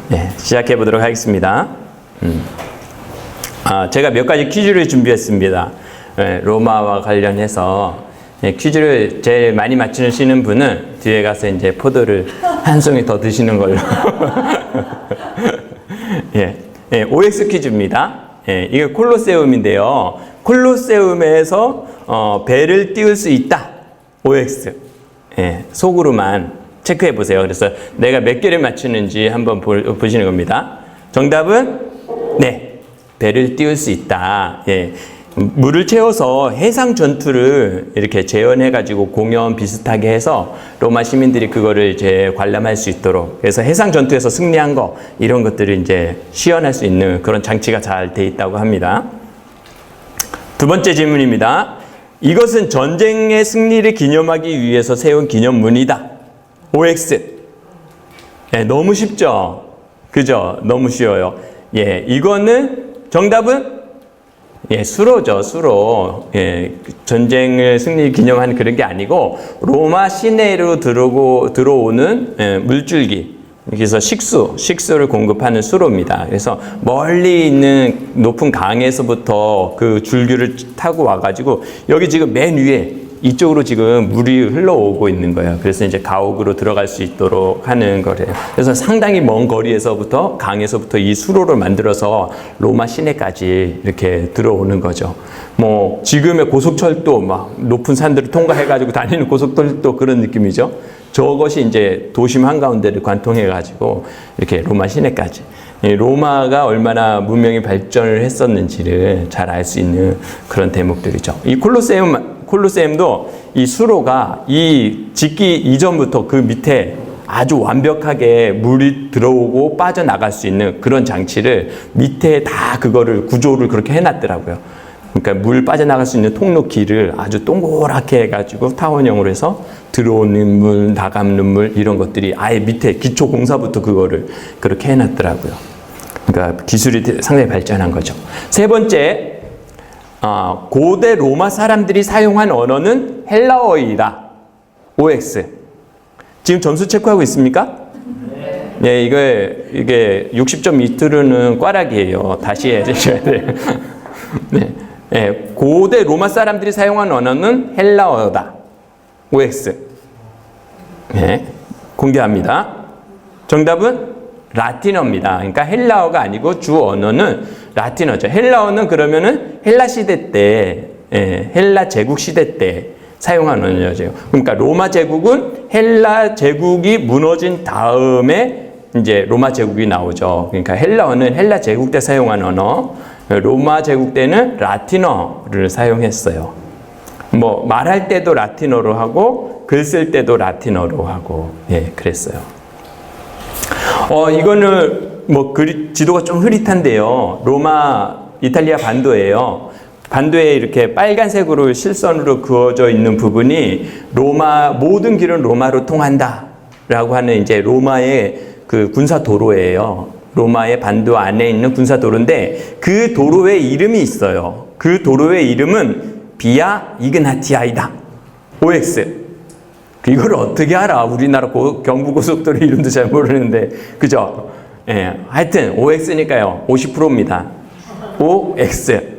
네, 시작해 보도록 하겠습니다. 제가 몇 가지 퀴즈를 준비했습니다. 네, 로마와 관련해서 퀴즈를 제일 많이 맞추시는 분은 뒤에 가서 이제 포도를 한 송이 더 드시는 걸로. OX 퀴즈입니다. 이게 콜로세움인데요. 콜로세움에서 배를 띄울 수 있다. OX. 속으로만 체크해 보세요. 그래서 내가 몇 개를 맞추는지 한번 보시는 겁니다. 정답은 네, 배를 띄울 수 있다. 물을 채워서 해상 전투를 이렇게 재현해 가지고 공연 비슷하게 해서 로마 시민들이 그거를 이제 관람할 수 있도록, 그래서 해상 전투에서 승리한 거 이런 것들을 이제 시연할 수 있는 그런 장치가 잘 돼 있다고 합니다. 두 번째 질문입니다. 이것은 전쟁의 승리를 기념하기 위해서 세운 기념문이다. OX. 너무 쉽죠? 그죠? 너무 쉬워요. 이거는 정답은 수로죠, 수로. 전쟁을 승리 기념하는 그런 게 아니고 로마 시내로 들어오는 물줄기. 그래서 식수를 공급하는 수로입니다. 그래서 멀리 있는 높은 강에서부터 그 줄기를 타고 와가지고 여기 지금 맨 위에 이쪽으로 지금 물이 흘러오고 있는 거예요. 그래서 이제 가옥으로 들어갈 수 있도록 하는 거래요. 그래서 상당히 먼 거리에서부터 강에서부터 이 수로를 만들어서 로마 시내까지 이렇게 들어오는 거죠. 뭐 지금의 고속철도 막 높은 산들을 통과해가지고 다니는 고속철도 그런 느낌이죠. 저것이 이제 도심 한가운데를 관통해가지고 이렇게 로마 시내까지. 로마가 얼마나 문명이 발전을 했었는지를 잘 알 수 있는 그런 대목들이죠. 이 콜로세움도 이 수로가 이 짓기 이전부터 그 밑에 아주 완벽하게 물이 들어오고 빠져나갈 수 있는 그런 장치를 밑에 다 그거를 구조를 그렇게 해놨더라고요. 그러니까 물 빠져나갈 수 있는 통로길을 아주 동그랗게 해가지고 타원형으로 해서 들어오는 물, 나가는 물 이런 것들이 아예 밑에 기초 공사부터 그거를 그렇게 해놨더라고요. 그러니까 기술이 상당히 발전한 거죠. 세 번째, 고대 로마 사람들이 사용한 언어는 헬라어이다. OX. 지금 점수 체크하고 있습니까? 네. 이게 60점 밑으로는 꽈락이에요. 다시 해주셔야 돼요. 네. 고대 로마 사람들이 사용한 언어는 헬라어다. OX. 네. 공개합니다. 정답은 라틴어입니다. 그러니까 헬라어가 아니고 주 언어는 라틴어죠. 헬라어는 그러면은 헬라 시대 때, 헬라 제국 시대 때 사용한 언어죠. 그러니까 로마 제국은 헬라 제국이 무너진 다음에 이제 로마 제국이 나오죠. 그러니까 헬라어는 헬라 제국 때 사용한 언어, 로마 제국 때는 라틴어를 사용했어요. 뭐 말할 때도 라틴어로 하고 글 쓸 때도 라틴어로 하고 그랬어요. 이거는 뭐 지도가 좀 흐릿한데요. 로마 이탈리아 반도예요. 반도에 이렇게 빨간색으로 실선으로 그어져 있는 부분이 모든 길은 로마로 통한다라고 하는 이제 로마의 그 군사 도로예요. 로마의 반도 안에 있는 군사 도로인데 그 도로의 이름이 있어요. 그 도로의 이름은 비아 이그나티아이다. OX. 이걸 어떻게 알아? 우리나라 경부고속도로 이름도 잘 모르는데. 그죠? 하여튼 OX니까요. 50%입니다. OX.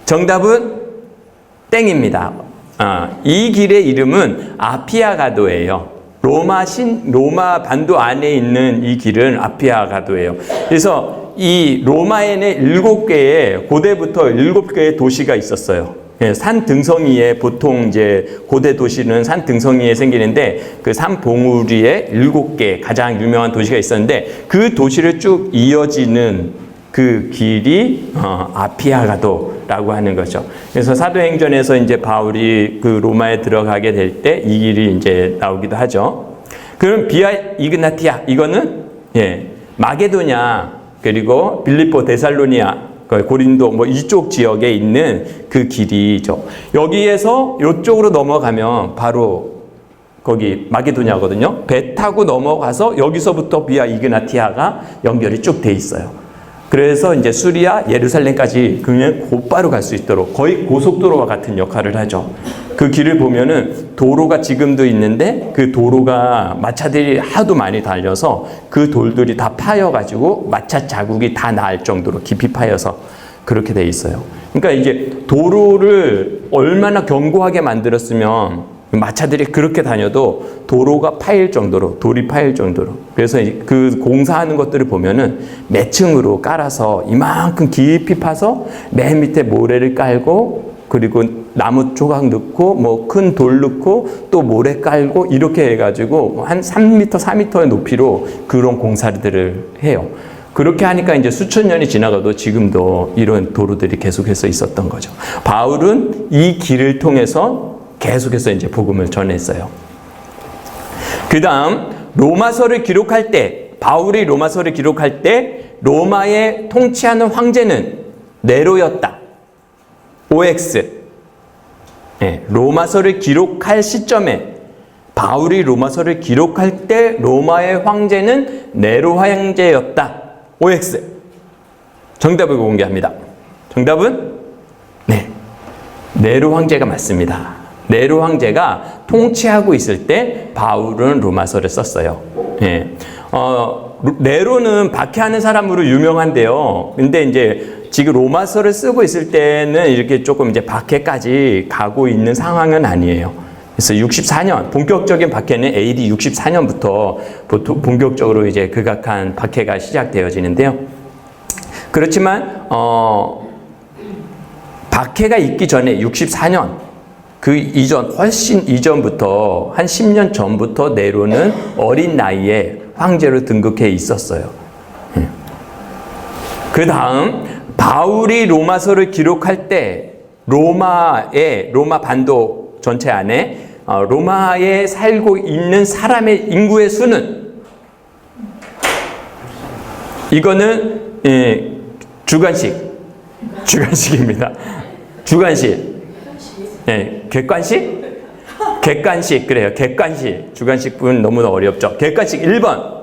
정답은 땡입니다. 이 길의 이름은 아피아가도예요. 로마 반도 안에 있는 이 길은 아피아가도예요. 그래서 이 로마에는 고대부터 7개의 도시가 있었어요. 산 등성이에 보통 이제 고대 도시는 산 등성이에 생기는데 그 산 봉우리에 7개 가장 유명한 도시가 있었는데 그 도시를 쭉 이어지는 그 길이 아피아가도라고 하는 거죠. 그래서 사도행전에서 이제 바울이 그 로마에 들어가게 될 때 이 길이 이제 나오기도 하죠. 그럼 비아 이그나티아 이거는 마게도냐 그리고 빌립보 데살로니아 고린도 뭐 이쪽 지역에 있는 그 길이죠. 여기에서 이쪽으로 넘어가면 바로 거기 마게도냐거든요. 배 타고 넘어가서 여기서부터 비아 이그나티아가 연결이 쭉 돼 있어요. 그래서 이제 수리아, 예루살렘까지 그냥 곧바로 갈 수 있도록 거의 고속도로와 같은 역할을 하죠. 그 길을 보면은 도로가 지금도 있는데 그 도로가 마차들이 하도 많이 달려서 그 돌들이 다 파여가지고 마차 자국이 다 날 정도로 깊이 파여서 그렇게 돼 있어요. 그러니까 이게 도로를 얼마나 견고하게 만들었으면 마차들이 그렇게 다녀도 도로가 파일 정도로, 돌이 파일 정도로. 그래서 그 공사하는 것들을 보면은 몇 층으로 깔아서 이만큼 깊이 파서 맨 밑에 모래를 깔고 그리고 나무 조각 넣고 뭐 큰 돌 넣고 또 모래 깔고 이렇게 해가지고 한 3m, 4m의 높이로 그런 공사들을 해요. 그렇게 하니까 이제 수천 년이 지나가도 지금도 이런 도로들이 계속해서 있었던 거죠. 바울은 이 길을 통해서 계속해서 이제 복음을 전했어요. 그 다음 로마서를 기록할 때, 바울이 로마서를 기록할 때 로마의 통치하는 황제는 네로였다. OX. 네, 로마서를 기록할 시점에 바울이 로마서를 기록할 때 로마의 황제는 네로 황제였다. OX. 정답을 공개합니다. 정답은 네, 네로 황제가 맞습니다. 네로 황제가 통치하고 있을 때 바울은 로마서를 썼어요. 예. 네로는 박해하는 사람으로 유명한데요. 근데 이제 지금 로마서를 쓰고 있을 때는 이렇게 조금 이제 박해까지 가고 있는 상황은 아니에요. 그래서 64년, 본격적인 박해는 AD 64년부터 보통 본격적으로 이제 극악한 박해가 시작되어지는데요. 그렇지만, 박해가 있기 전에 64년, 그 이전, 훨씬 이전부터, 한 10년 전부터 네로는 어린 나이에 황제로 등극해 있었어요. 그 다음, 바울이 로마서를 기록할 때, 로마 반도 전체 안에, 로마에 살고 있는 사람의 인구의 수는, 이거는, 주관식입니다. 주관식. 네, 객관식? 객관식, 그래요. 객관식. 주관식 부분 너무 어렵죠. 객관식 1번.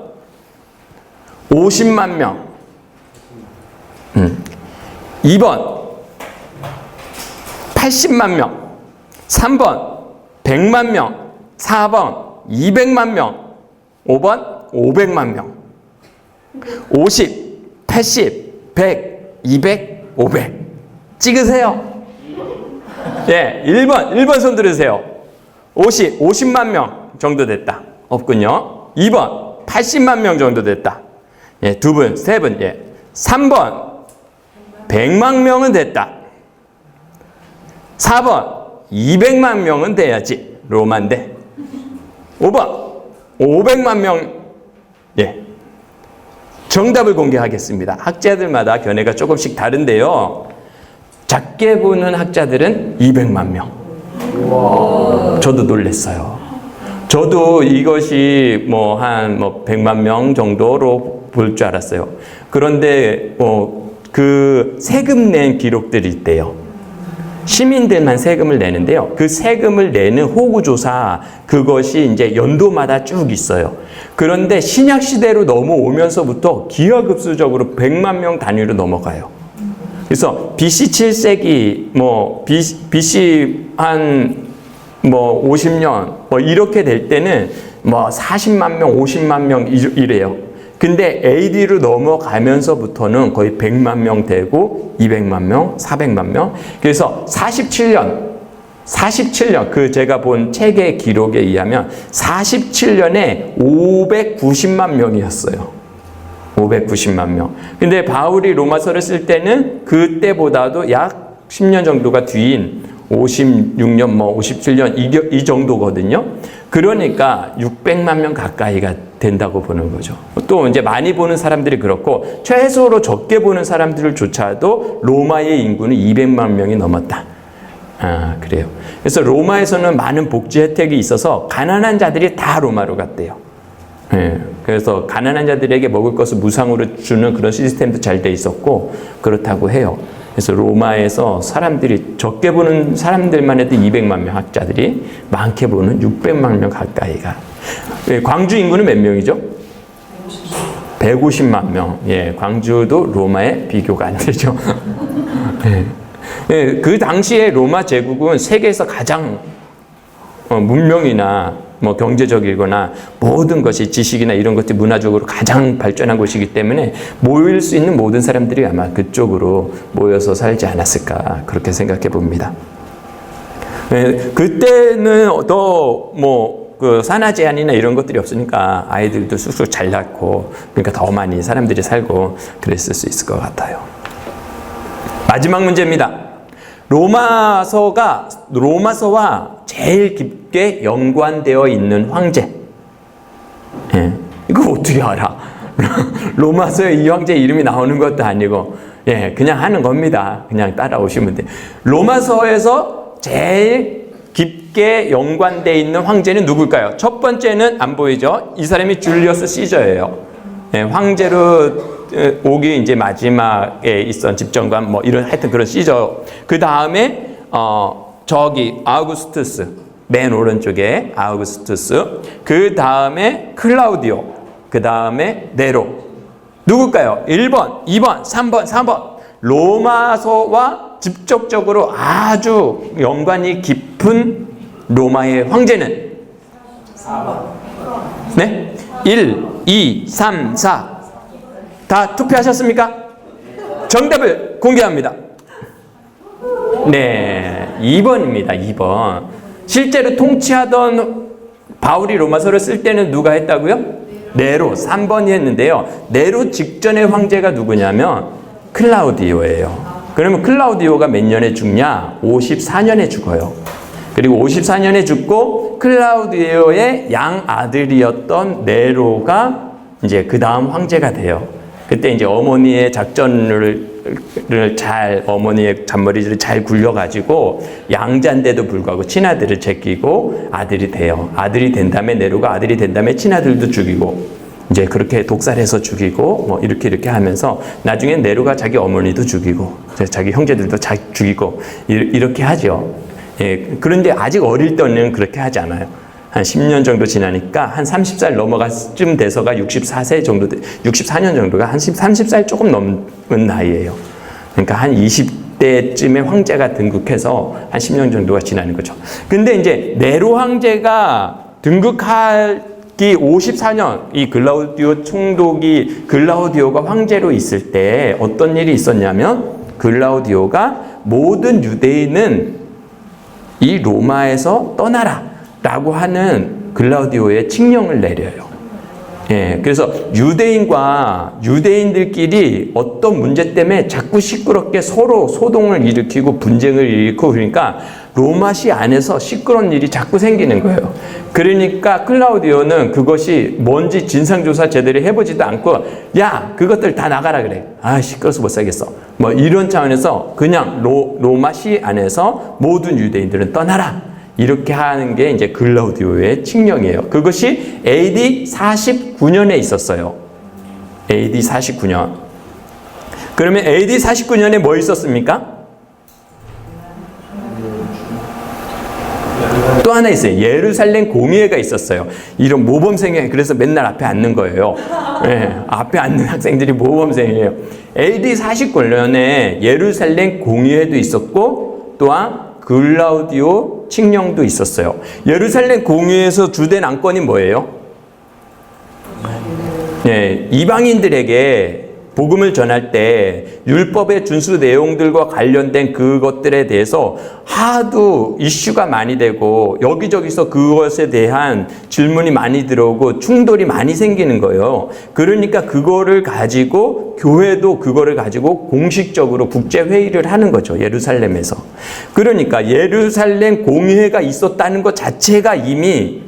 50만 명. 2번. 80만 명. 3번. 100만 명. 4번. 200만 명. 5번. 500만 명. 50, 80, 100, 200, 500. 찍으세요. 예, 1번 손 들으세요. 50만 명 정도 됐다. 없군요. 2번, 80만 명 정도 됐다. 예, 2분, 3분, 예. 3번, 100만 명은 됐다. 4번, 200만 명은 돼야지. 로마인데. 5번, 500만 명, 예. 정답을 공개하겠습니다. 학자들마다 견해가 조금씩 다른데요. 작게 보는 학자들은 200만 명. 저도 놀랐어요. 저도 이것이 뭐 100만 명 정도로 볼 줄 알았어요. 그런데 그 세금 낸 기록들이 있대요. 시민들만 세금을 내는데요. 그 세금을 내는 호구조사, 그것이 이제 연도마다 쭉 있어요. 그런데 신약 시대로 넘어오면서부터 기하급수적으로 100만 명 단위로 넘어가요. 그래서 BC 7세기, BC 한 50년, 이렇게 될 때는 40만 명, 50만 명 이래요. 근데 AD로 넘어가면서부터는 거의 100만 명 되고, 200만 명, 400만 명. 그래서 47년, 그 제가 본 책의 기록에 의하면 47년에 590만 명이었어요. 590만 명. 근데 바울이 로마서를 쓸 때는 그때보다도 약 10년 정도가 뒤인 56년, 57년 이 정도거든요. 그러니까 600만 명 가까이가 된다고 보는 거죠. 또 이제 많이 보는 사람들이 그렇고 최소로 적게 보는 사람들조차도 로마의 인구는 200만 명이 넘었다. 그래요. 그래서 로마에서는 많은 복지 혜택이 있어서 가난한 자들이 다 로마로 갔대요. 예, 그래서 가난한 자들에게 먹을 것을 무상으로 주는 그런 시스템도 잘 돼 있었고 그렇다고 해요. 그래서 로마에서 사람들이 적게 보는 사람들만 해도 200만 명 학자들이 많게 보는 600만 명 가까이가. 예, 광주 인구는 몇 명이죠? 150만 명. 예, 광주도 로마에 비교가 안 되죠. 예. 예, 그 당시에 로마 제국은 세계에서 가장 문명이나 뭐 경제적이거나 모든 것이 지식이나 이런 것들이 문화적으로 가장 발전한 곳이기 때문에 모일 수 있는 모든 사람들이 아마 그쪽으로 모여서 살지 않았을까 그렇게 생각해 봅니다. 그때는 더 그 산화 제한이나 이런 것들이 없으니까 아이들도 쑥쑥 잘 낳고 그러니까 더 많이 사람들이 살고 그랬을 수 있을 것 같아요. 마지막 문제입니다. 로마서와 제일 깊게 연관되어 있는 황제. 예, 이거 어떻게 알아? 로마서에 이 황제 이름이 나오는 것도 아니고, 예, 그냥 하는 겁니다. 그냥 따라오시면 돼요. 로마서에서 제일 깊게 연관되어 있는 황제는 누굴까요? 첫 번째는 안 보이죠? 이 사람이 줄리어스 시저예요. 예, 황제로 오기 이제 마지막에 있던 집정관 뭐 이런 하여튼 그런 시저. 그 다음에 저기 아우구스투스 맨 오른쪽에 아우구스투스. 그 다음에 클라우디오. 그 다음에 네로. 누굴까요? 1번, 2번, 3번, 4번. 로마서와 직접적으로 아주 연관이 깊은 로마의 황제는 4번. 네? 1, 2, 3, 4. 다 투표하셨습니까? 정답을 공개합니다. 네, 2번입니다. 2번. 실제로 통치하던 바울이 로마서를 쓸 때는 누가 했다고요? 네로. 3번이 했는데요. 네로 직전의 황제가 누구냐면 클라우디오예요. 그러면 클라우디오가 몇 년에 죽냐? 54년에 죽어요. 그리고 54년에 죽고 클라우디오의 양 아들이었던 네로가 이제 그 다음 황제가 돼요. 그때 이제 어머니의 어머니의 잔머리를 잘 굴려가지고 양자인데도 불구하고 친아들을 제끼고 아들이 돼요. 아들이 된 다음에 네로가 아들이 된 다음에 친아들도 죽이고 이제 그렇게 독살해서 죽이고 뭐 이렇게 하면서 나중에 네로가 자기 어머니도 죽이고 자기 형제들도 죽이고 이렇게 하죠. 예, 그런데 아직 어릴 때는 그렇게 하지 않아요. 한 10년 정도 지나니까 한 30살 넘어갈 쯤 돼서가 64세 정도, 64년 정도가 한 30살 조금 넘은 나이예요. 그러니까 한 20대쯤에 황제가 등극해서 한 10년 정도가 지나는 거죠. 근데 이제 네로 황제가 등극하기 54년, 이 글라우디오 총독이 글라우디오가 황제로 있을 때 어떤 일이 있었냐면 글라우디오가 모든 유대인은 이 로마에서 떠나라 라고 하는 글라우디오의 칙령을 내려요. 예, 그래서 유대인들끼리 어떤 문제 때문에 자꾸 시끄럽게 서로 소동을 일으키고 분쟁을 일으키고 그러니까 로마시 안에서 시끄러운 일이 자꾸 생기는 거예요. 그러니까 클라우디오는 그것이 뭔지 진상조사 제대로 해보지도 않고 야 그것들 다 나가라 그래. 아 시끄러워서 못 살겠어. 뭐 이런 차원에서 그냥 로마시 안에서 모든 유대인들은 떠나라. 이렇게 하는 게 이제 글라우디오의 칙령이에요. 그것이 AD 49년에 있었어요. AD 49년. 그러면 AD 49년에 뭐 있었습니까? 또 하나 있어요. 예루살렘 공의회가 있었어요. 이런 모범생이 그래서 맨날 앞에 앉는 거예요. 네, 앞에 앉는 학생들이 모범생이에요. AD 49년에 예루살렘 공의회도 있었고 또한 글라우디오 칙령도 있었어요. 예루살렘 공의회에서 주된 안건이 뭐예요? 네, 이방인들에게 복음을 전할 때 율법의 준수 내용들과 관련된 그것들에 대해서 하도 이슈가 많이 되고 여기저기서 그것에 대한 질문이 많이 들어오고 충돌이 많이 생기는 거예요. 그러니까 그거를 가지고 교회도 그거를 가지고 공식적으로 국제회의를 하는 거죠. 예루살렘에서. 그러니까 예루살렘 공의회가 있었다는 것 자체가 이미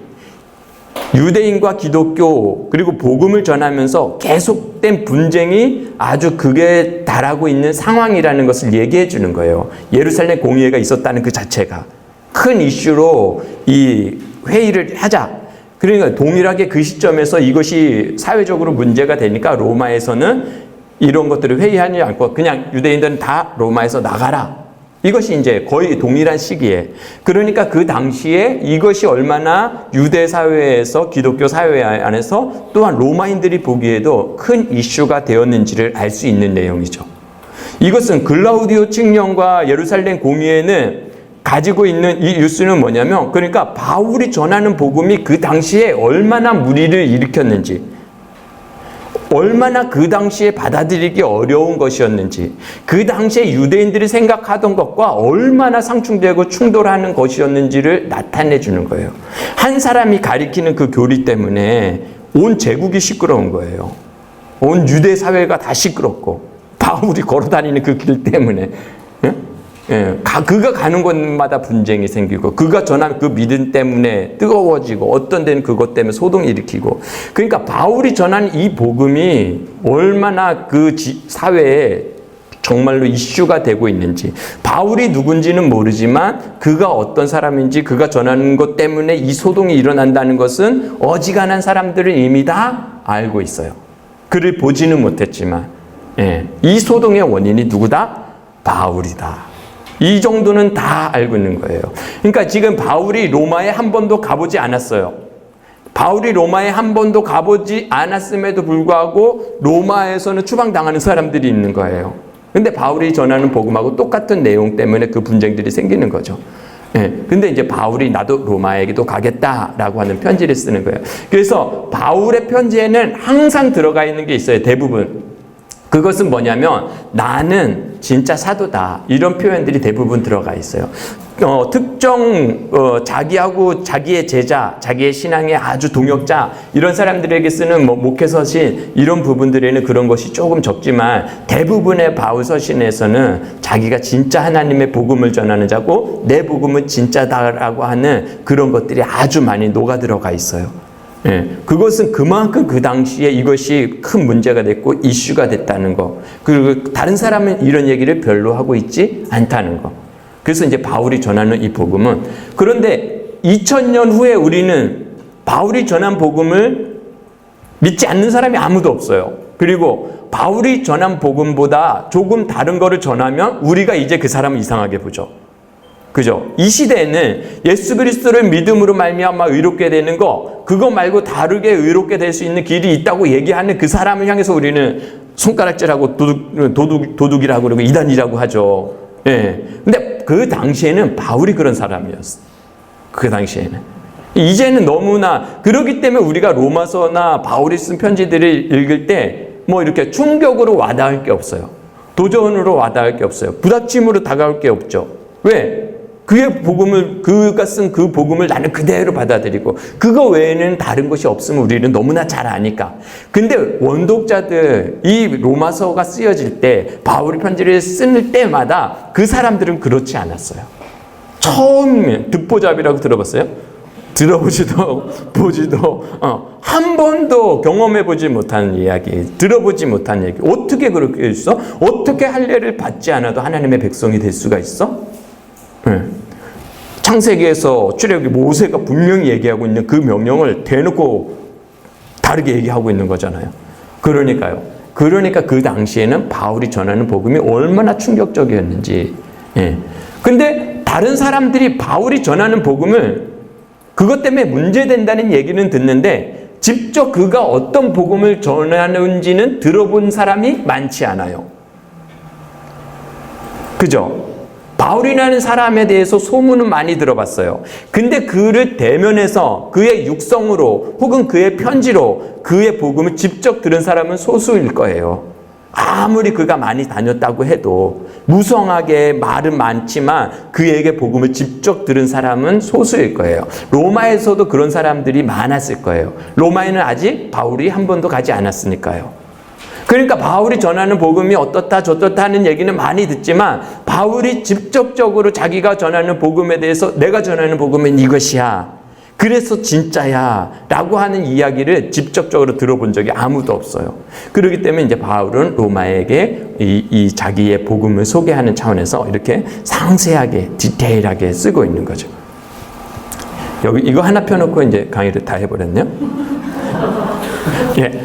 유대인과 기독교 그리고 복음을 전하면서 계속된 분쟁이 아주 극에 달하고 있는 상황이라는 것을 얘기해 주는 거예요. 예루살렘 공의회가 있었다는 그 자체가 큰 이슈로 이 회의를 하자. 그러니까 동일하게 그 시점에서 이것이 사회적으로 문제가 되니까 로마에서는 이런 것들을 회의하지 않고 그냥 유대인들은 다 로마에서 나가라. 이것이 이제 거의 동일한 시기에. 그러니까 그 당시에 이것이 얼마나 유대 사회에서 기독교 사회 안에서 또한 로마인들이 보기에도 큰 이슈가 되었는지를 알 수 있는 내용이죠. 이것은 글라우디오 칙령과 예루살렘 공의회는 가지고 있는 이 뉴스는 뭐냐면, 그러니까 바울이 전하는 복음이 그 당시에 얼마나 무리를 일으켰는지, 얼마나 그 당시에 받아들이기 어려운 것이었는지, 그 당시에 유대인들이 생각하던 것과 얼마나 상충되고 충돌하는 것이었는지를 나타내 주는 거예요. 한 사람이 가리키는 그 교리 때문에 온 제국이 시끄러운 거예요. 온 유대 사회가 다 시끄럽고, 바울이 걸어다니는 그 길 때문에, 그가 가는 곳마다 분쟁이 생기고, 그가 전한 그 믿음 때문에 뜨거워지고, 어떤 데는 그것 때문에 소동이 일으키고. 그러니까 바울이 전한 이 복음이 얼마나 그 사회에 정말로 이슈가 되고 있는지, 바울이 누군지는 모르지만 그가 어떤 사람인지, 그가 전하는 것 때문에 이 소동이 일어난다는 것은 어지간한 사람들은 이미 다 알고 있어요. 그를 보지는 못했지만, 이 소동의 원인이 누구다? 바울이다. 이 정도는 다 알고 있는 거예요. 그러니까 지금 바울이 로마에 한 번도 가보지 않았어요. 바울이 로마에 한 번도 가보지 않았음에도 불구하고 로마에서는 추방당하는 사람들이 있는 거예요. 근데 바울이 전하는 복음하고 똑같은 내용 때문에 그 분쟁들이 생기는 거죠. 근데 이제 바울이 나도 로마에게도 가겠다라고 하는 편지를 쓰는 거예요. 그래서 바울의 편지에는 항상 들어가 있는 게 있어요. 대부분. 그것은 뭐냐면, 나는 진짜 사도다, 이런 표현들이 대부분 들어가 있어요. 특정 자기하고 자기의 제자, 자기의 신앙의 아주 동역자, 이런 사람들에게 쓰는 목회서신, 이런 부분들에는 그런 것이 조금 적지만, 대부분의 바울 서신에서는 자기가 진짜 하나님의 복음을 전하는 자고 내 복음은 진짜다라고 하는 그런 것들이 아주 많이 녹아 들어가 있어요. 그것은 그만큼 그 당시에 이것이 큰 문제가 됐고 이슈가 됐다는 거, 그리고 다른 사람은 이런 얘기를 별로 하고 있지 않다는 거. 그래서 이제 바울이 전하는 이 복음은, 그런데 2000년 후에 우리는 바울이 전한 복음을 믿지 않는 사람이 아무도 없어요. 그리고 바울이 전한 복음보다 조금 다른 거를 전하면 우리가 이제 그 사람을 이상하게 보죠. 그죠? 이 시대에는 예수 그리스도를 믿음으로 말미암아 의롭게 되는 거, 그거 말고 다르게 의롭게 될 수 있는 길이 있다고 얘기하는 그 사람을 향해서 우리는 손가락질하고 도둑이라고 그러고 이단이라고 하죠. 근데 그 당시에는 바울이 그런 사람이었어. 그 당시에는. 이제는 너무나, 그렇기 때문에 우리가 로마서나 바울이 쓴 편지들을 읽을 때 뭐 이렇게 충격으로 와닿을 게 없어요. 도전으로 와닿을 게 없어요. 부닥침으로 다가올 게 없죠. 왜? 그의 복음을, 그가 쓴 그 복음을 나는 그대로 받아들이고, 그거 외에는 다른 것이 없으면 우리는 너무나 잘 아니까. 근데 원독자들, 이 로마서가 쓰여질 때, 바울이 편지를 쓸 때마다 그 사람들은 그렇지 않았어요. 처음 듣보잡이라고 들어봤어요? 들어보지도 보지도 한 번도 경험해보지 못한 이야기, 들어보지 못한 얘기, 어떻게 그렇게 있어? 어떻게 할례를 받지 않아도 하나님의 백성이 될 수가 있어? 창세기에서 출애굽기 모세가 분명히 얘기하고 있는 그 명령을 대놓고 다르게 얘기하고 있는 거잖아요. 그러니까 그 당시에는 바울이 전하는 복음이 얼마나 충격적이었는지. 근데 다른 사람들이 바울이 전하는 복음을 그것 때문에 문제된다는 얘기는 듣는데, 직접 그가 어떤 복음을 전하는지는 들어본 사람이 많지 않아요. 그죠? 바울이라는 사람에 대해서 소문은 많이 들어봤어요. 근데 그를 대면해서 그의 육성으로 혹은 그의 편지로 그의 복음을 직접 들은 사람은 소수일 거예요. 아무리 그가 많이 다녔다고 해도, 무성하게 말은 많지만 그에게 복음을 직접 들은 사람은 소수일 거예요. 로마에서도 그런 사람들이 많았을 거예요. 로마에는 아직 바울이 한 번도 가지 않았으니까요. 그러니까 바울이 전하는 복음이 어떻다 저떻다 하는 얘기는 많이 듣지만, 바울이 직접적으로 자기가 전하는 복음에 대해서 내가 전하는 복음은 이것이야, 그래서 진짜야 라고 하는 이야기를 직접적으로 들어본 적이 아무도 없어요. 그렇기 때문에 이제 바울은 로마에게 이 자기의 복음을 소개하는 차원에서 이렇게 상세하게 디테일하게 쓰고 있는 거죠. 여기 이거 하나 펴놓고 이제 강의를 다 해버렸네요. 예.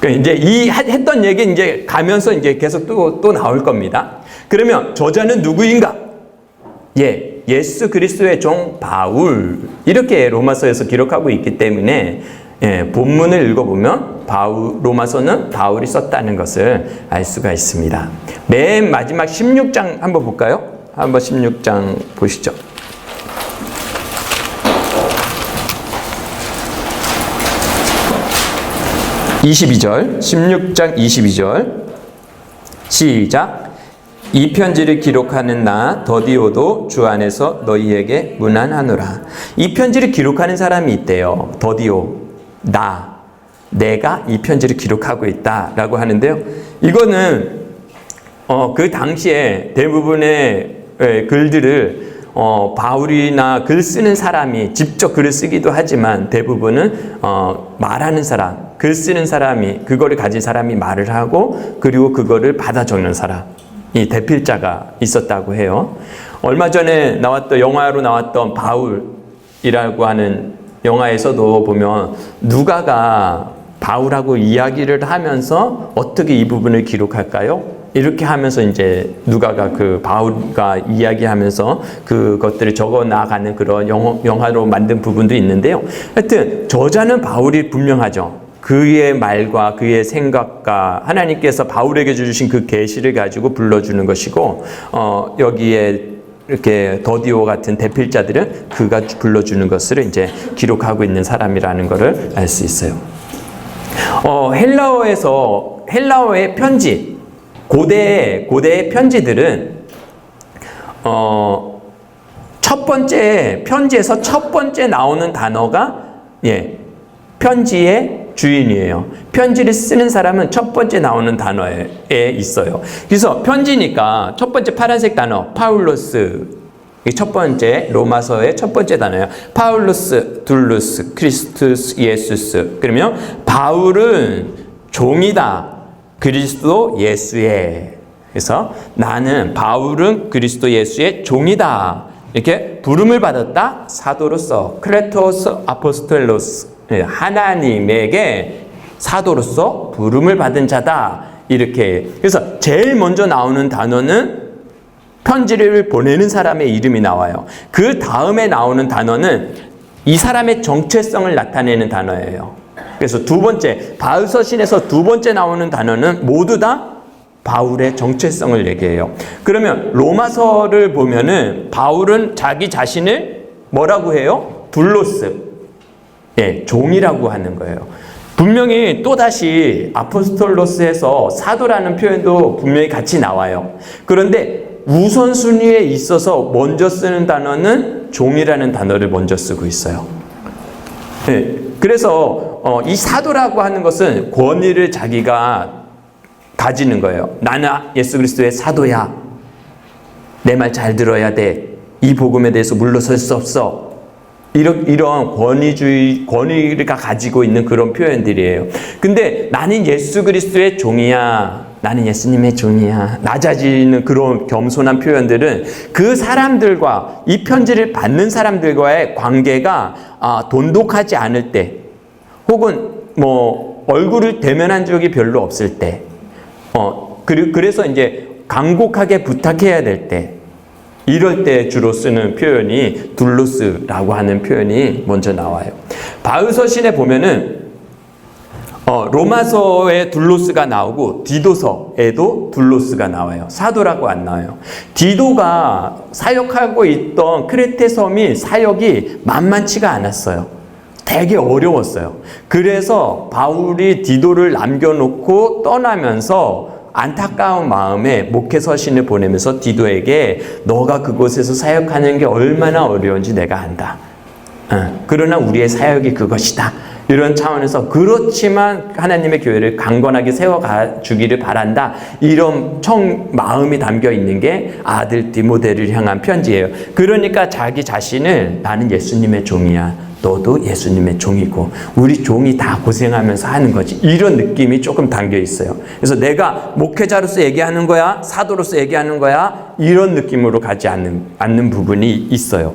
이제 이 했던 얘기 이제 가면서 이제 계속 또 나올 겁니다. 그러면 저자는 누구인가? 예수 그리스도의 종 바울, 이렇게 로마서에서 기록하고 있기 때문에 본문을 읽어보면 로마서는 바울이 썼다는 것을 알 수가 있습니다. 맨 마지막 16장 한번 볼까요? 한번 16장 보시죠. 22절, 16장 22절. 시작. 이 편지를 기록하는 나 더디오도 주 안에서 너희에게 문안하노라. 이 편지를 기록하는 사람이 있대요. 더디오, 내가 이 편지를 기록하고 있다라고 하는데요. 이거는 그 당시에 대부분의 글들을 바울이나 글 쓰는 사람이 직접 글을 쓰기도 하지만 대부분은 말하는 사람, 글 쓰는 사람이, 그거를 가진 사람이 말을 하고 그리고 그거를 받아 적는 사람, 이 대필자가 있었다고 해요. 얼마 전에 영화로 나왔던 바울이라고 하는 영화에서도 보면 누가가 바울하고 이야기를 하면서 어떻게 이 부분을 기록할까요? 이렇게 하면서 이제 누가가 그 바울과 이야기하면서 그것들을 적어 나가는 그런 영화로 만든 부분도 있는데요. 하여튼 저자는 바울이 분명하죠. 그의 말과 그의 생각과 하나님께서 바울에게 주신 그 계시를 가지고 불러주는 것이고, 여기에 이렇게 더디오 같은 대필자들은 그가 불러주는 것을 이제 기록하고 있는 사람이라는 것을 알 수 있어요. 헬라어의 편지, 고대의 편지들은 편지에서 첫 번째 나오는 단어가 편지의 주인이에요. 편지를 쓰는 사람은 첫 번째 나오는 단어에 있어요. 그래서 편지니까 첫 번째 파란색 단어 파울로스, 첫 번째 로마서의 첫 번째 단어예요. 파울루스, 둘루스, 크리스투스, 예수스. 그러면 바울은 종이다. 그리스도 예수의. 그래서 나는 바울은 그리스도 예수의 종이다. 이렇게 부름을 받았다. 사도로서 크레토스 아포스톨로스. 하나님에게 사도로서 부름을 받은 자다. 이렇게. 그래서 제일 먼저 나오는 단어는 편지를 보내는 사람의 이름이 나와요. 그 다음에 나오는 단어는 이 사람의 정체성을 나타내는 단어예요. 그래서 두 번째, 바울 서신에서 두 번째 나오는 단어는 모두 다 바울의 정체성을 얘기해요. 그러면 로마서를 보면은 바울은 자기 자신을 뭐라고 해요? 둘로스, 종이라고 하는 거예요. 분명히 또다시 아포스톨로스에서 사도라는 표현도 분명히 같이 나와요. 그런데 우선순위에 있어서 먼저 쓰는 단어는 종이라는 단어를 먼저 쓰고 있어요. 그래서 이 사도라고 하는 것은 권위를 자기가 가지는 거예요. 나는 예수 그리스도의 사도야. 내 말 잘 들어야 돼. 이 복음에 대해서 물러설 수 없어. 이런 권위가 가지고 있는 그런 표현들이에요. 근데 나는 예수 그리스도의 종이야. 나는 예수님의 종이야. 낮아지는 그런 겸손한 표현들은 그 사람들과, 이 편지를 받는 사람들과의 관계가 돈독하지 않을 때, 혹은 얼굴을 대면한 적이 별로 없을 때, 그래서 이제 간곡하게 부탁해야 될 때, 이럴 때 주로 쓰는 표현이 둘로스라고 하는 표현이 먼저 나와요. 바울 서신에 보면은 로마서에 둘로스가 나오고 디도서에도 둘로스가 나와요. 사도라고 안 나와요. 디도가 사역하고 있던 크레테 섬이 사역이 만만치가 않았어요. 되게 어려웠어요. 그래서 바울이 디도를 남겨놓고 떠나면서 안타까운 마음에 목회 서신을 보내면서 디도에게 너가 그곳에서 사역하는 게 얼마나 어려운지 내가 안다. 그러나 우리의 사역이 그것이다. 이런 차원에서 그렇지만 하나님의 교회를 강건하게 세워주기를 바란다. 이런 마음이 담겨 있는 게 아들 디모데를 향한 편지예요. 그러니까 자기 자신을 나는 예수님의 종이야. 너도 예수님의 종이고 우리 종이 다 고생하면서 하는 거지. 이런 느낌이 조금 담겨 있어요. 그래서 내가 목회자로서 얘기하는 거야? 사도로서 얘기하는 거야? 이런 느낌으로 가지 않는 부분이 있어요.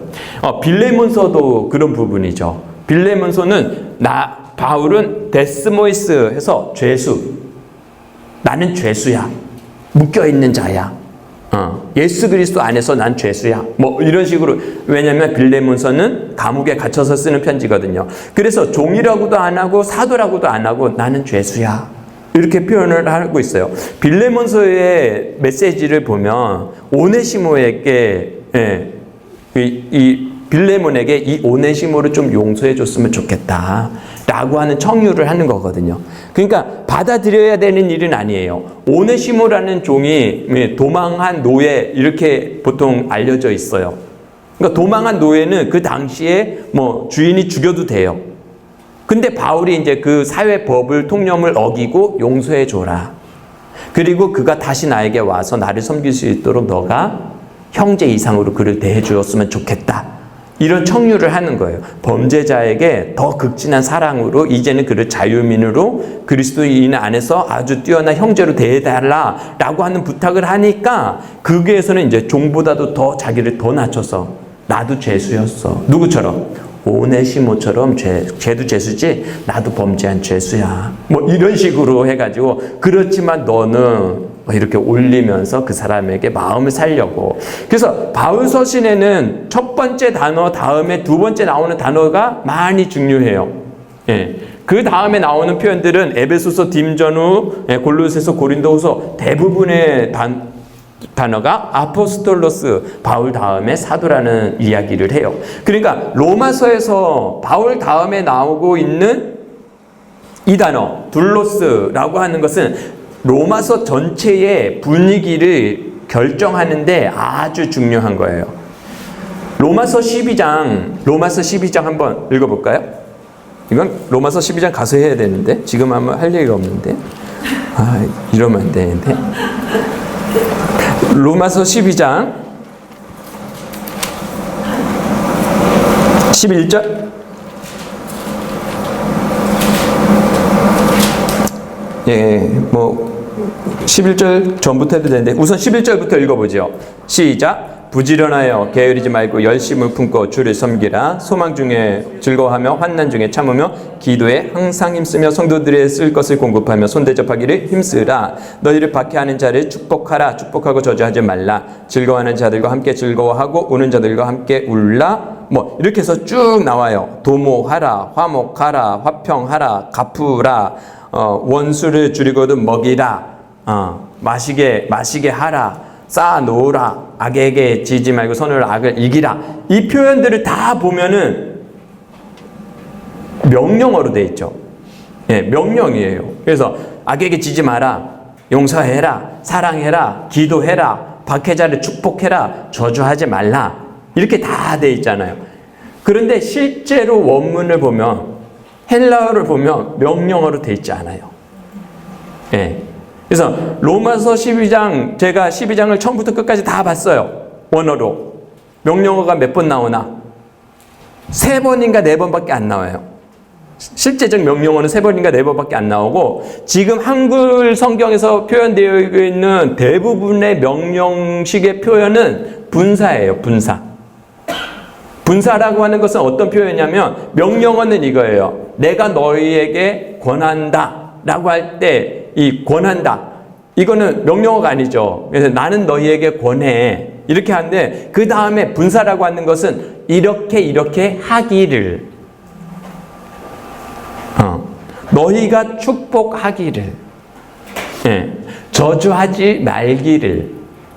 빌레몬서도 그런 부분이죠. 빌레몬서는 바울은 데스모이스 해서 죄수. 나는 죄수야. 묶여있는 자야. 예수 그리스도 안에서 난 죄수야. 이런 식으로. 왜냐하면 빌레몬서는 감옥에 갇혀서 쓰는 편지거든요. 그래서 종이라고도 안 하고 사도라고도 안 하고 나는 죄수야. 이렇게 표현을 하고 있어요. 빌레몬서의 메시지를 보면 오네시모에게 빌레몬에게 이 오네시모를 좀 용서해 줬으면 좋겠다 라고 하는 청유를 하는 거거든요. 그러니까 받아들여야 되는 일은 아니에요. 오네시모라는 종이 도망한 노예 이렇게 보통 알려져 있어요. 그러니까 도망한 노예는 그 당시에 뭐 주인이 죽여도 돼요. 근데 바울이 이제 그 사회 법을 통념을 어기고 용서해 줘라. 그리고 그가 다시 나에게 와서 나를 섬길 수 있도록 너가 형제 이상으로 그를 대해 주었으면 좋겠다. 이런 청유를 하는 거예요. 범죄자에게 더 극진한 사랑으로 이제는 그를 자유민으로 그리스도인 안에서 아주 뛰어난 형제로 대해달라라고 하는 부탁을 하니까 거기에서는 이제 종보다도 더 자기를 더 낮춰서 나도 죄수였어. 누구처럼? 오네시모처럼 죄도 죄수지 나도 범죄한 죄수야. 뭐 이런 식으로 해가지고 그렇지만 너는 이렇게 올리면서 그 사람에게 마음을 살려고. 그래서 바울 서신에는 첫 번째 단어 다음에 두 번째 나오는 단어가 많이 중요해요. 예. 그 다음에 나오는 표현들은 에베소서, 디모전후, 골로새서, 고린도후서 대부분의 단어가 아포스톨로스, 바울 다음에 사도라는 이야기를 해요. 그러니까 로마서에서 바울 다음에 나오고 있는 이 단어 둘로스라고 하는 것은 로마서 전체의 분위기를 결정하는데 아주 중요한 거예요. 로마서 12장 한번 읽어볼까요? 이건 로마서 12장 가서 해야 되는데 지금 하면 할 얘기가 없는데 이러면 안 되는데. 로마서 12장 11절 뭐 11절 전부터 해도 되는데 우선 11절부터 읽어보죠. 시작. 부지런하여 게으르지 말고 열심을 품고 주를 섬기라. 소망 중에 즐거워하며 환난 중에 참으며 기도에 항상 힘쓰며 성도들의 쓸 것을 공급하며 손대접하기를 힘쓰라. 너희를 박해하는 자를 축복하라. 축복하고 저주하지 말라. 즐거워하는 자들과 함께 즐거워하고 우는 자들과 함께 울라. 뭐 이렇게 해서 쭉 나와요. 도모하라, 화목하라, 화평하라, 갚으라, 원수를 줄이거든 먹이라, 마시게 하라, 쌓아 놓으라, 악에게 지지 말고 손으로 악을 이기라. 이 표현들을 다 보면은 명령어로 돼 있죠. 예, 명령이에요. 그래서 악에게 지지 마라, 용서해라, 사랑해라, 기도해라, 박해자를 축복해라, 저주하지 말라. 이렇게 다 돼 있잖아요. 그런데 실제로 원문을 보면 헬라어를 보면 명령어로 돼 있지 않아요. 예. 그래서 로마서 12장 제가 12장을 처음부터 끝까지 다 봤어요. 원어로. 명령어가 몇 번 나오나? 3번인가 4번밖에 안 나와요. 실제적 명령어는 3번인가 4번밖에 안 나오고 지금 한글 성경에서 표현되어 있는 대부분의 명령식의 표현은 분사예요. 분사. 분사라고 하는 것은 어떤 표현이냐면 명령어는 이거예요. 내가 너희에게 권한다 라고 할 때 이 권한다 이거는 명령어가 아니죠. 그래서 나는 너희에게 권해 이렇게 하는데 그 다음에 분사라고 하는 것은 이렇게 하기를 너희가 축복하기를 저주하지 말기를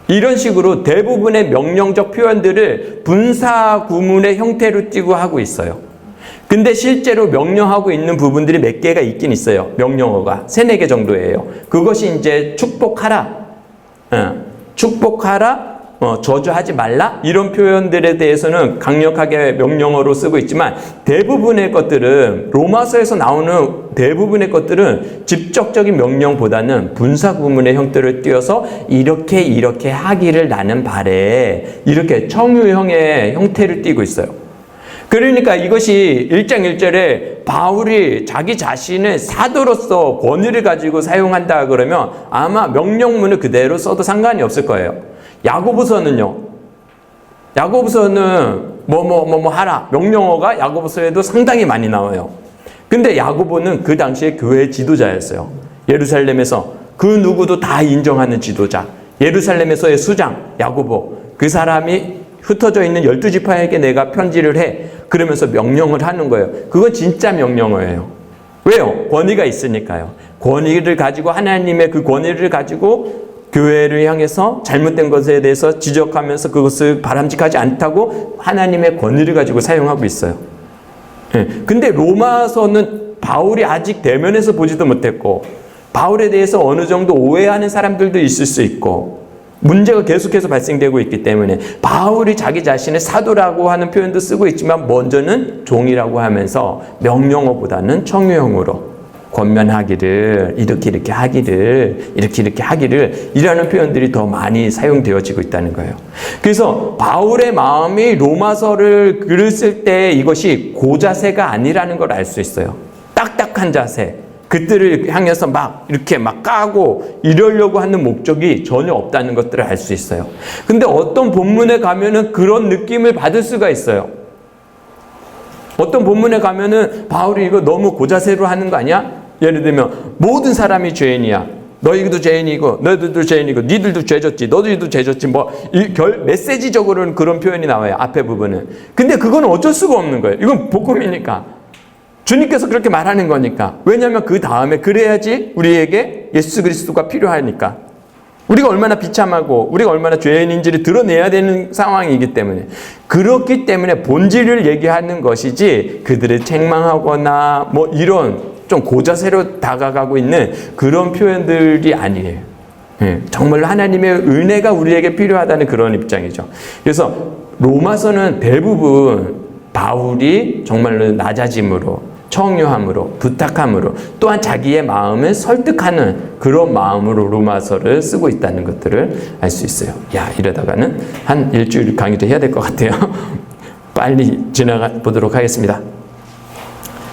이런 식으로 대부분의 명령적 표현들을 분사 구문의 형태로 띠고 하고 있어요. 근데 실제로 명령하고 있는 부분들이 몇 개가 있긴 있어요. 명령어가 3-4개 정도예요. 그것이 이제 축복하라, 축복하라, 저주하지 말라 이런 표현들에 대해서는 강력하게 명령어로 쓰고 있지만 대부분의 것들은 로마서에서 나오는 대부분의 것들은 직접적인 명령보다는 분사 구문의 형태를 띄어서 이렇게 하기를 나는 바래 이렇게 청유형의 형태를 띠고 있어요. 그러니까 이것이 1장 1절에 바울이 자기 자신을 사도로서 권위를 가지고 사용한다 그러면 아마 명령문을 그대로 써도 상관이 없을 거예요. 야고보서는요. 야고보서는 뭐 하라. 명령어가 야고보서에도 상당히 많이 나와요. 근데 야고보는 그 당시에 교회 지도자였어요. 예루살렘에서 그 누구도 다 인정하는 지도자. 예루살렘에서의 수장 야고보. 그 사람이 흩어져 있는 12지파에게 내가 편지를 해. 그러면서 명령을 하는 거예요. 그건 진짜 명령어예요. 왜요? 권위가 있으니까요. 권위를 가지고 하나님의 그 권위를 가지고 교회를 향해서 잘못된 것에 대해서 지적하면서 그것을 바람직하지 않다고 하나님의 권위를 가지고 사용하고 있어요. 근데 로마서는 바울이 아직 대면에서 보지도 못했고 바울에 대해서 어느 정도 오해하는 사람들도 있을 수 있고 문제가 계속해서 발생되고 있기 때문에 바울이 자기 자신을 사도라고 하는 표현도 쓰고 있지만 먼저는 종이라고 하면서 명령어보다는 청유형으로 권면하기를 이렇게 하기를 이라는 표현들이 더 많이 사용되어지고 있다는 거예요. 그래서 바울의 마음이 로마서를 글을 쓸 때 이것이 고자세가 아니라는 걸 알 수 있어요. 딱딱한 자세, 그들을 향해서 막 이렇게 막 까고 이러려고 하는 목적이 전혀 없다는 것들을 알 수 있어요. 근데 어떤 본문에 가면은 그런 느낌을 받을 수가 있어요. 어떤 본문에 가면은 바울이 이거 너무 고자세로 하는 거 아니야? 예를 들면 모든 사람이 죄인이야. 너희도 죄인이고 너희들도 죄인이고 니들도 죄졌지 너희도 죄졌지 뭐 메시지적으로는 그런 표현이 나와요. 앞에 부분은. 근데 그건 어쩔 수가 없는 거예요. 이건 복음이니까. 주님께서 그렇게 말하는 거니까. 왜냐하면 그 다음에 그래야지 우리에게 예수 그리스도가 필요하니까. 우리가 얼마나 비참하고 우리가 얼마나 죄인인지를 드러내야 되는 상황이기 때문에. 그렇기 때문에 본질을 얘기하는 것이지 그들을 책망하거나 뭐 이런 좀 고자세로 다가가고 있는 그런 표현들이 아니에요. 정말로 하나님의 은혜가 우리에게 필요하다는 그런 입장이죠. 그래서 로마서는 대부분 바울이 정말로 낮아짐으로 청유함으로 부탁함으로 또한 자기의 마음을 설득하는 그런 마음으로 로마서를 쓰고 있다는 것들을 알 수 있어요. 야, 이러다가는 한 일주일 강의도 해야 될 것 같아요. 빨리 지나가 보도록 하겠습니다.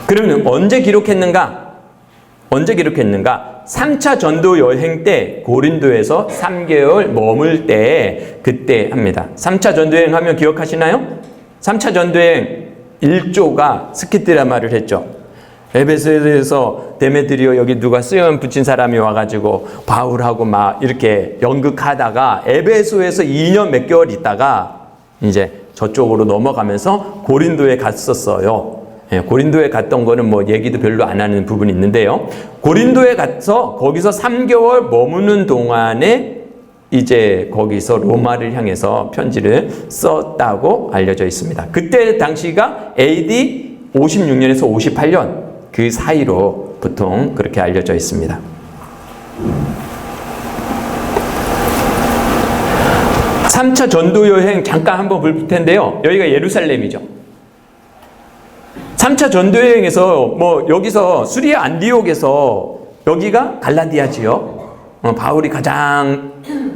그러면 언제 기록했는가? 3차 전도 여행 때 고린도에서 3개월 머물 때 그때 합니다. 3차 전도 여행 하면 기억하시나요? 3차 전도 여행 1조가 스키드라마를 했죠. 에베소에서 데메드리오 여기 누가 수염 붙인 사람이 와가지고 바울하고 막 이렇게 연극하다가 에베소에서 2년 몇 개월 있다가 이제 저쪽으로 넘어가면서 고린도에 갔었어요. 고린도에 갔던 거는 뭐 얘기도 별로 안 하는 부분이 있는데요. 고린도에 가서 거기서 3개월 머무는 동안에 이제 거기서 로마를 향해서 편지를 썼다고 알려져 있습니다. 그때 당시가 AD 56년에서 58년 그 사이로 보통 그렇게 알려져 있습니다. (3차) 전도 여행 잠깐 한번 볼 텐데요. 여기가 예루살렘이죠. 3차 전도 여행에서 뭐 여기서 수리아 안디옥에서 여기가 갈라디아 지역, 바울이 가장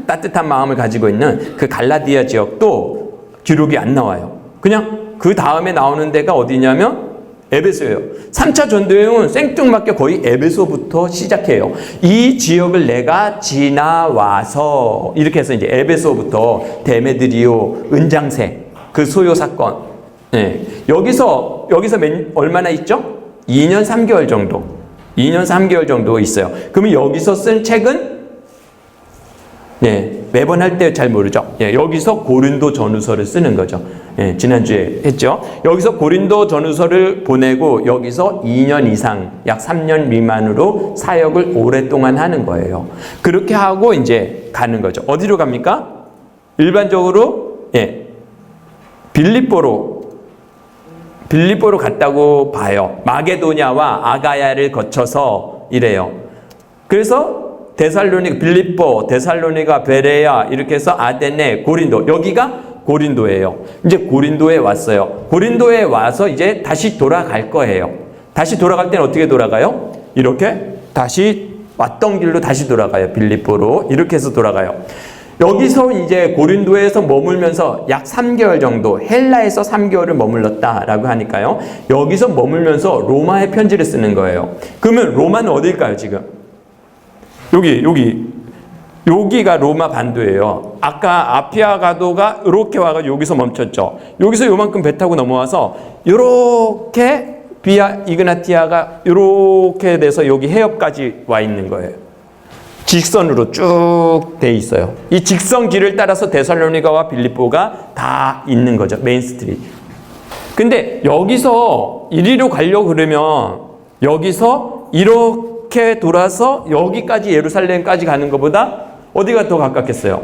따뜻한 마음을 가지고 있는 그 갈라디아 지역도 기록이 안 나와요. 그냥 그 다음에 나오는 데가 어디냐면 에베소예요. 3차 전도여행은 생뚱맞게 거의 에베소부터 시작해요. 이 지역을 내가 지나와서 이렇게 해서 이제 에베소부터 데메드리오 은장세 그 소요 사건. 네. 여기서 얼마나 있죠? 2년 3개월 정도. 2년 3개월 정도 있어요. 그러면 여기서 쓴 책은 매번 할 때 잘 모르죠. 여기서 고린도 전후서를 쓰는 거죠. 지난주에 했죠. 여기서 고린도 전후서를 보내고 여기서 2년 이상, 약 3년 미만으로 사역을 오랫동안 하는 거예요. 그렇게 하고 이제 가는 거죠. 어디로 갑니까? 일반적으로 빌립보로 갔다고 봐요. 마게도냐와 아가야를 거쳐서 이래요. 그래서 데살로니가, 빌립보, 데살로니가, 베레야 이렇게 해서 아데네, 고린도, 여기가 고린도예요. 이제 고린도에 왔어요. 고린도에 와서 이제 다시 돌아갈 거예요. 다시 돌아갈 때는 어떻게 돌아가요? 이렇게 다시 왔던 길로 다시 돌아가요. 빌립보로 이렇게 해서 돌아가요. 여기서 이제 고린도에서 머물면서 약 3개월 정도, 헬라에서 3개월을 머물렀다라고 하니까요. 여기서 머물면서 로마에 편지를 쓰는 거예요. 그러면 로마는 어딜까요, 지금? 여기가 로마 반도예요. 아까 아피아 가도가 이렇게 와가 여기서 멈췄죠. 여기서 요만큼 배 타고 넘어와서 이렇게 비아 이그나티아가 이렇게 돼서 여기 해협까지 와 있는 거예요. 직선으로 쭉 돼 있어요. 이 직선 길을 따라서 데살로니가와 빌립보가 다 있는 거죠. 메인 스트리트. 근데 여기서 이리로 가려고 그러면 여기서 이렇게 돌아서 여기까지 예루살렘까지 가는 것보다 어디가 더 가깝겠어요?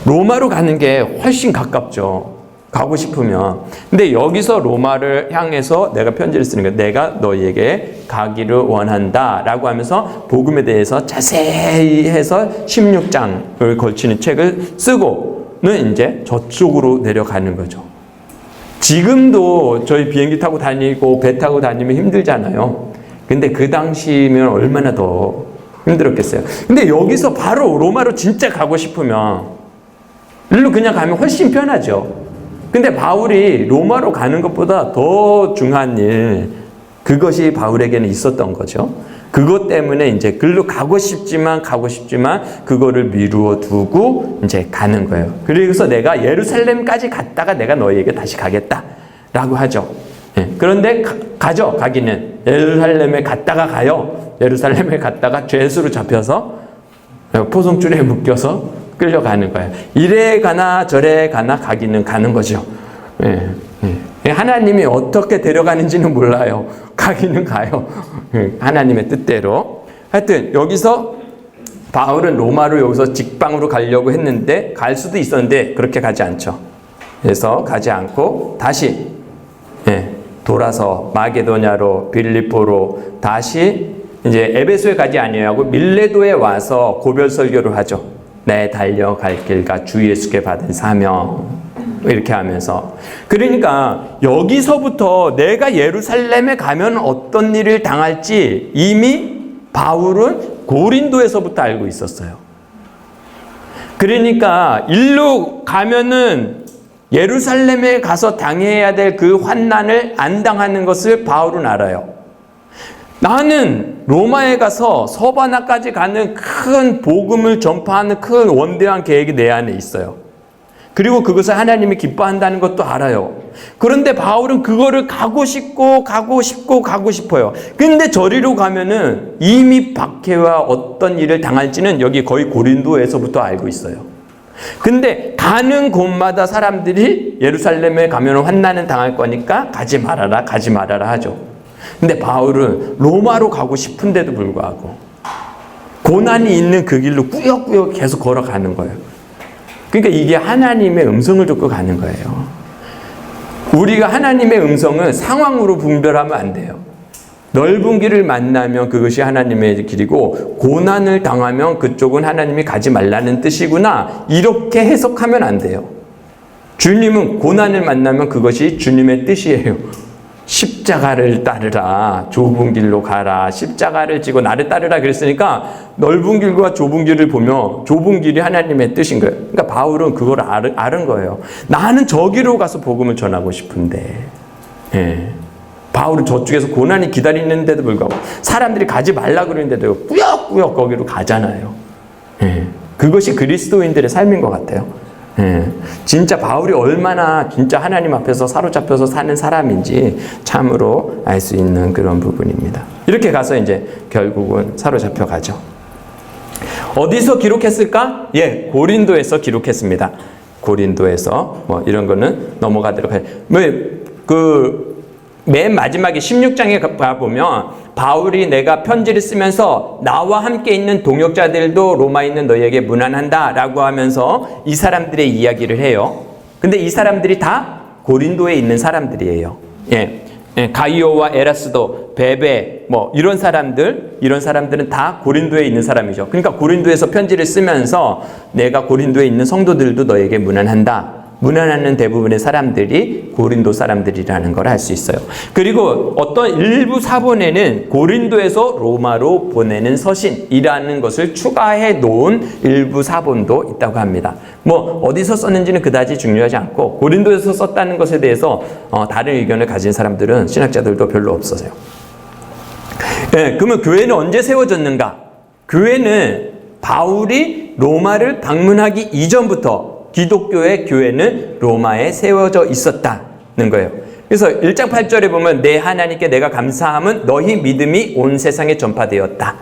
로마로 가는 게 훨씬 가깝죠. 가고 싶으면. 근데 여기서 로마를 향해서 내가 편지를 쓰는 거예요. 내가 너희에게 가기를 원한다 라고 하면서 복음에 대해서 자세히 해서 16장을 걸치는 책을 쓰고는 이제 저쪽으로 내려가는 거죠. 지금도 저희 비행기 타고 다니고 배 타고 다니면 힘들잖아요. 근데 그 당시면 얼마나 더 힘들었겠어요. 근데 여기서 바로 로마로 진짜 가고 싶으면 일로 그냥 가면 훨씬 편하죠. 근데 바울이 로마로 가는 것보다 더 중요한 일, 그것이 바울에게는 있었던 거죠. 그것 때문에 이제 글로 가고 싶지만 그거를 미루어 두고 이제 가는 거예요. 그래서 내가 예루살렘까지 갔다가 내가 너희에게 다시 가겠다라고 하죠. 예. 그런데 가죠. 가기는 예루살렘에 갔다가 가요. 예루살렘에 갔다가 죄수로 잡혀서 포송줄에 묶여서 끌려가는 거예요. 이래 가나 저래 가나 가기는 가는 거죠. 예, 예. 하나님이 어떻게 데려가는지는 몰라요. 가기는 가요. 예, 하나님의 뜻대로. 하여튼 여기서 바울은 로마로 여기서 직방으로 가려고 했는데 갈 수도 있었는데 그렇게 가지 않죠. 그래서 가지 않고 다시 돌아서 마게도냐로 빌립보로 다시 이제 에베소에 가지 아니하고 밀레도에 와서 고별 설교를 하죠. 내 달려갈 길과 주 예수께 받은 사명 이렇게 하면서 그러니까 여기서부터 내가 예루살렘에 가면 어떤 일을 당할지 이미 바울은 고린도에서부터 알고 있었어요. 그러니까 일로 가면은 예루살렘에 가서 당해야 될 그 환난을 안 당하는 것을 바울은 알아요. 나는 로마에 가서 서바나까지 가는 큰 복음을 전파하는 큰 원대한 계획이 내 안에 있어요. 그리고 그것을 하나님이 기뻐한다는 것도 알아요. 그런데 바울은 그거를 가고 싶어요. 근데 저리로 가면은 이미 박해와 어떤 일을 당할지는 여기 거의 고린도에서부터 알고 있어요. 근데 가는 곳마다 사람들이 예루살렘에 가면 환난은 당할 거니까 가지 말아라 하죠. 근데 바울은 로마로 가고 싶은데도 불구하고 고난이 있는 그 길로 꾸역꾸역 계속 걸어가는 거예요. 그러니까 이게 하나님의 음성을 듣고 가는 거예요. 우리가 하나님의 음성은 상황으로 분별하면 안 돼요. 넓은 길을 만나면 그것이 하나님의 길이고 고난을 당하면 그쪽은 하나님이 가지 말라는 뜻이구나 이렇게 해석하면 안 돼요. 주님은 고난을 만나면 그것이 주님의 뜻이에요. 십자가를 따르라, 좁은 길로 가라, 십자가를 지고 나를 따르라 그랬으니까 넓은 길과 좁은 길을 보며 좁은 길이 하나님의 뜻인 거예요. 그러니까 바울은 그걸 아는 거예요. 나는 저기로 가서 복음을 전하고 싶은데 바울은 저쪽에서 고난이 기다리는데도 불구하고 사람들이 가지 말라 그러는데도 꾸역꾸역 거기로 가잖아요. 그것이 그리스도인들의 삶인 것 같아요. 진짜 바울이 얼마나 진짜 하나님 앞에서 사로잡혀서 사는 사람인지 참으로 알 수 있는 그런 부분입니다. 이렇게 가서 이제 결국은 사로잡혀 가죠. 어디서 기록했을까? 고린도에서 기록했습니다. 고린도에서 뭐 이런 거는 넘어가도록 해요. 맨 마지막에 16장에 가보면 바울이 내가 편지를 쓰면서 나와 함께 있는 동역자들도 로마에 있는 너희에게 문안한다 라고 하면서 이 사람들의 이야기를 해요. 근데 이 사람들이 다 고린도에 있는 사람들이에요. 가이오와 에라스도, 베베 뭐 이런 사람들은 다 고린도에 있는 사람이죠. 그러니까 고린도에서 편지를 쓰면서 내가 고린도에 있는 성도들도 너에게 문안한다. 문안하는 대부분의 사람들이 고린도 사람들이라는 걸 알 수 있어요. 그리고 어떤 일부 사본에는 고린도에서 로마로 보내는 서신이라는 것을 추가해 놓은 일부 사본도 있다고 합니다. 뭐 어디서 썼는지는 그다지 중요하지 않고 고린도에서 썼다는 것에 대해서 다른 의견을 가진 사람들은 신학자들도 별로 없어서요. 그러면 교회는 언제 세워졌는가? 교회는 바울이 로마를 방문하기 이전부터 기독교의 교회는 로마에 세워져 있었다는 거예요. 그래서 1장 8절에 보면 내 하나님께 내가 감사함은 너희 믿음이 온 세상에 전파되었다.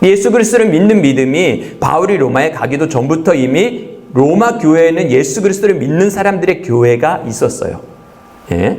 예수 그리스도를 믿는 믿음이 바울이 로마에 가기도 전부터 이미 로마 교회에는 예수 그리스도를 믿는 사람들의 교회가 있었어요.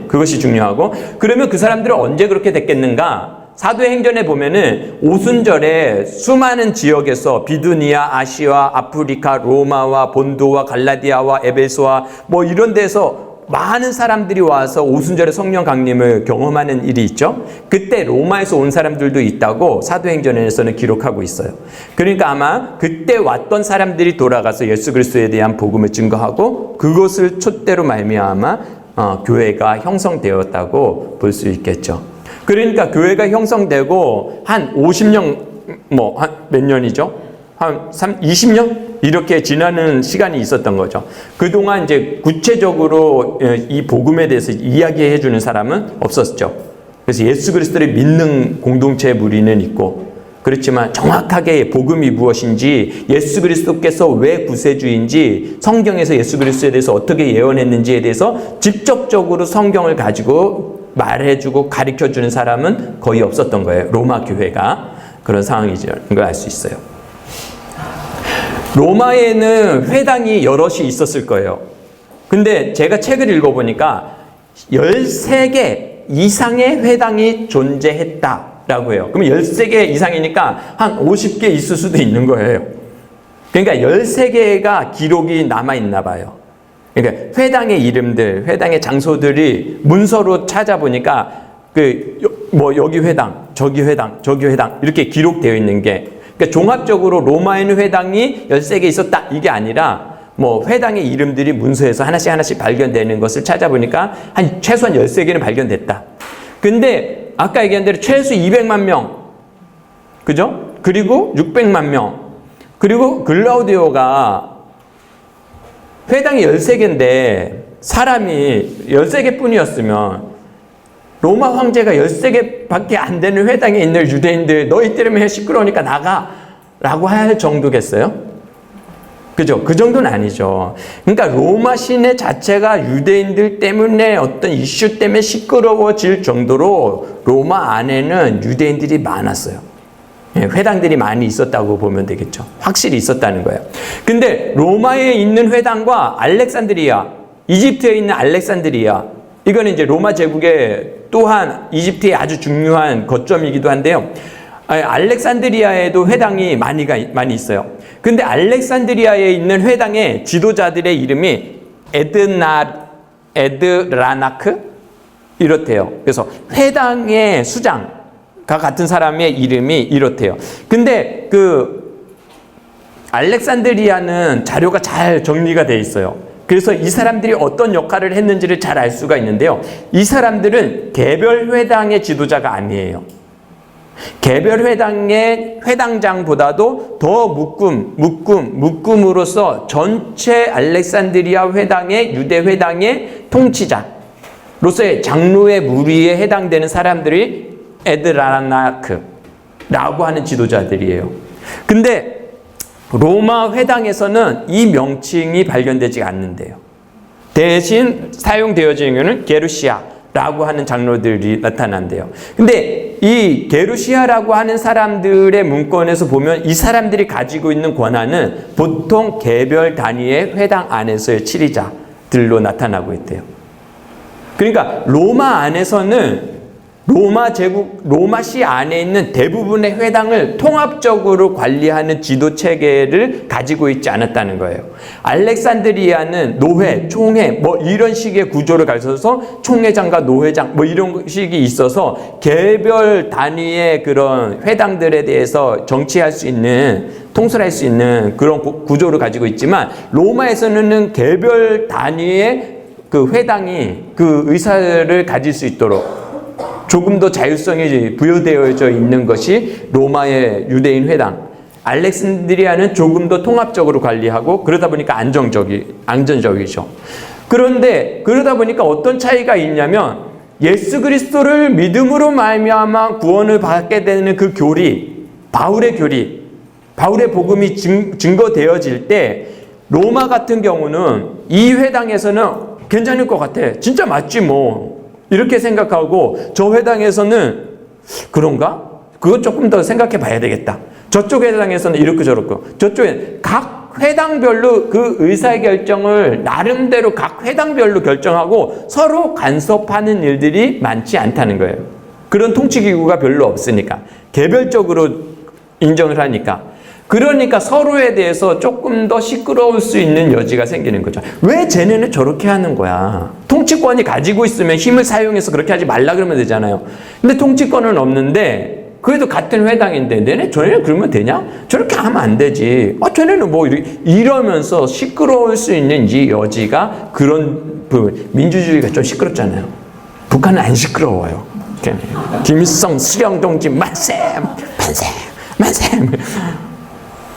그것이 중요하고 그러면 그 사람들은 언제 그렇게 됐겠는가? 사도행전에 보면은 오순절에 수많은 지역에서 비두니아, 아시아, 아프리카, 로마와 본도와 갈라디아와 에베소와 뭐 이런 데서 많은 사람들이 와서 오순절에 성령 강림을 경험하는 일이 있죠. 그때 로마에서 온 사람들도 있다고 사도행전에서는 기록하고 있어요. 그러니까 아마 그때 왔던 사람들이 돌아가서 예수 그리스도에 대한 복음을 증거하고 그것을 촛대로 말미암아 교회가 형성되었다고 볼 수 있겠죠. 그러니까 교회가 형성되고 한 50년, 한 몇 년이죠? 한 20년? 이렇게 지나는 시간이 있었던 거죠. 그동안 이제 구체적으로 이 복음에 대해서 이야기해 주는 사람은 없었죠. 그래서 예수 그리스도를 믿는 공동체 무리는 있고, 그렇지만 정확하게 복음이 무엇인지, 예수 그리스도께서 왜 구세주인지, 성경에서 예수 그리스도에 대해서 어떻게 예언했는지에 대해서 직접적으로 성경을 가지고 말해주고 가르쳐주는 사람은 거의 없었던 거예요. 로마 교회가 그런 상황이죠. 걸 알 수 있어요. 로마에는 회당이 여럿이 있었을 거예요. 근데 제가 책을 읽어보니까 13개 이상의 회당이 존재했다라고 해요. 그러면 13개 이상이니까 한 50개 있을 수도 있는 거예요. 그러니까 13개가 기록이 남아있나 봐요. 그러니까 회당의 이름들, 회당의 장소들이 문서로 찾아보니까 여기 회당, 저기 회당, 저기 회당 이렇게 기록되어 있는 게, 그러니까 종합적으로 로마에는 회당이 13개 있었다 이게 아니라 회당의 이름들이 문서에서 하나씩 발견되는 것을 찾아보니까 한 최소한 13개는 발견됐다. 근데 아까 얘기한 대로 최소 200만 명, 그죠? 그리고 600만 명, 그리고 글라우디오가 회당이 13개인데 사람이 13개 뿐이었으면 로마 황제가 13개밖에 안 되는 회당에 있는 유대인들, 너희 때문에 시끄러우니까 나가 라고 할 정도겠어요? 그죠? 그 정도는 아니죠. 그러니까 로마 시내 자체가 유대인들 때문에 어떤 이슈 때문에 시끄러워질 정도로 로마 안에는 유대인들이 많았어요. 회당들이 많이 있었다고 보면 되겠죠. 확실히 있었다는 거예요. 근데 로마에 있는 회당과 알렉산드리아, 이집트에 있는 알렉산드리아, 이거는 이제 로마 제국의 또한 이집트의 아주 중요한 거점이기도 한데요. 알렉산드리아에도 회당이 많이 있어요. 근데 알렉산드리아에 있는 회당의 지도자들의 이름이 에드라나크? 이렇대요. 그래서 회당의 수장과 같은 사람의 이름이 이렇대요. 근데 알렉산드리아는 자료가 잘 정리가 돼 있어요. 그래서 이 사람들이 어떤 역할을 했는지를 잘 알 수가 있는데요. 이 사람들은 개별 회당의 지도자가 아니에요. 개별 회당의 회당장보다도 더 묶음으로써 전체 알렉산드리아 회당의 유대 회당의 통치자로서의 장로의 무리에 해당되는 사람들이 에드라나크라고 하는 지도자들이에요. 근데 로마 회당에서는 이 명칭이 발견되지 않는데요. 대신 사용되어지는 것은 게루시아라고 하는 장로들이 나타난대요. 근데 이 게루시아라고 하는 사람들의 문건에서 보면 이 사람들이 가지고 있는 권한은 보통 개별 단위의 회당 안에서의 치리자들로 나타나고 있대요. 그러니까 로마 안에서는 로마시 안에 있는 대부분의 회당을 통합적으로 관리하는 지도 체계를 가지고 있지 않았다는 거예요. 알렉산드리아는 노회, 총회 이런 식의 구조를 가져서 총회장과 노회장 이런 식이 있어서 개별 단위의 그런 회당들에 대해서 정치할 수 있는, 통솔할 수 있는 그런 구조를 가지고 있지만, 로마에서는 개별 단위의 회당이 의사를 가질 수 있도록 조금 더 자율성이 부여되어져 있는 것이 로마의 유대인 회당. 알렉산드리아는 조금 더 통합적으로 관리하고 그러다 보니까 안전적이죠. 그런데 그러다 보니까 어떤 차이가 있냐면, 예수 그리스도를 믿음으로 말미암아 구원을 받게 되는 그 교리, 바울의 복음이 증거되어질 때 로마 같은 경우는 이 회당에서는 괜찮을 것 같아. 진짜 맞지 이렇게 생각하고, 저 회당에서는 그런가? 그거 조금 더 생각해 봐야 되겠다. 저쪽 회당에서는 이렇고 저렇고, 저쪽에 각 회당별로 그 의사결정을 나름대로 각 회당별로 결정하고 서로 간섭하는 일들이 많지 않다는 거예요. 그런 통치기구가 별로 없으니까, 개별적으로 인정을 하니까. 그러니까 서로에 대해서 조금 더 시끄러울 수 있는 여지가 생기는 거죠. 왜 쟤네는 저렇게 하는 거야? 통치권이 가지고 있으면 힘을 사용해서 그렇게 하지 말라 그러면 되잖아요. 근데 통치권은 없는데 그래도 같은 회당인데 쟤네는 그러면 되냐? 저렇게 하면 안 되지. 쟤네는 뭐 이러면서 시끄러울 수 있는 이 여지가 그런 부분. 민주주의가 좀 시끄럽잖아요. 북한은 안 시끄러워요. 김일성, 수령 동지 만세!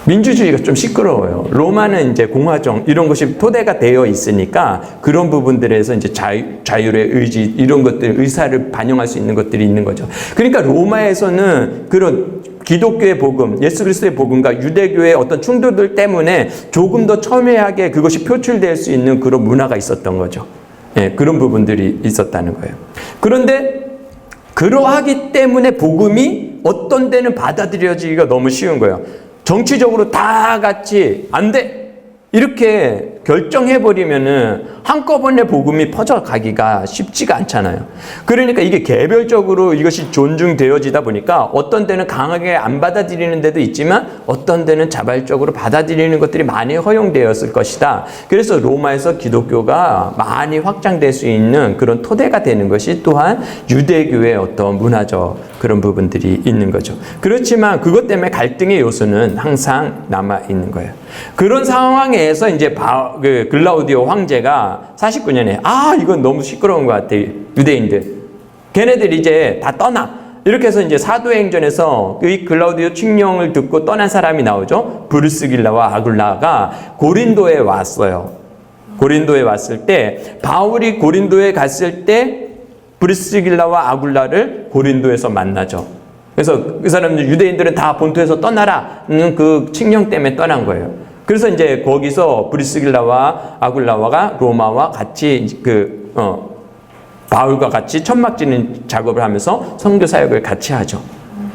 민주주의가 좀 시끄러워요. 로마는 이제 공화정 이런 것이 토대가 되어 있으니까 그런 부분들에서 이제 자율의 의지 이런 것들 의사를 반영할 수 있는 것들이 있는 거죠. 그러니까 로마에서는 그런 기독교의 복음, 예수 그리스도의 복음과 유대교의 어떤 충돌들 때문에 조금 더 첨예하게 그것이 표출될 수 있는 그런 문화가 있었던 거죠. 예, 그런 부분들이 있었다는 거예요. 그런데 그러하기 때문에 복음이 어떤 데는 받아들여지기가 너무 쉬운 거예요. 정치적으로 다 같이 안 돼! 이렇게 결정해버리면은 한꺼번에 복음이 퍼져가기가 쉽지가 않잖아요. 그러니까 이게 개별적으로 이것이 존중되어지다 보니까 어떤 데는 강하게 안 받아들이는 데도 있지만 어떤 데는 자발적으로 받아들이는 것들이 많이 허용되었을 것이다. 그래서 로마에서 기독교가 많이 확장될 수 있는 그런 토대가 되는 것이 또한 유대교의 어떤 문화적 그런 부분들이 있는 거죠. 그렇지만 그것 때문에 갈등의 요소는 항상 남아있는 거예요. 그런 상황에서 이제 글라우디오 황제가 49년에 이건 너무 시끄러운 것 같아. 유대인들. 걔네들 이제 다 떠나. 이렇게 해서 이제 사도행전에서 이 글라우디오 칙령을 듣고 떠난 사람이 나오죠. 브루스길라와 아굴라가 고린도에 왔어요. 고린도에 왔을 때 바울이 고린도에 갔을 때 브루스길라와 아굴라를 고린도에서 만나죠. 그래서 그 사람들 유대인들은 다 본토에서 떠나라는 그 칙령 때문에 떠난 거예요. 그래서 이제 거기서 브리스길라와 아굴라와가 로마와 같이 바울과 같이 천막 짓는 작업을 하면서 선교 사역을 같이 하죠.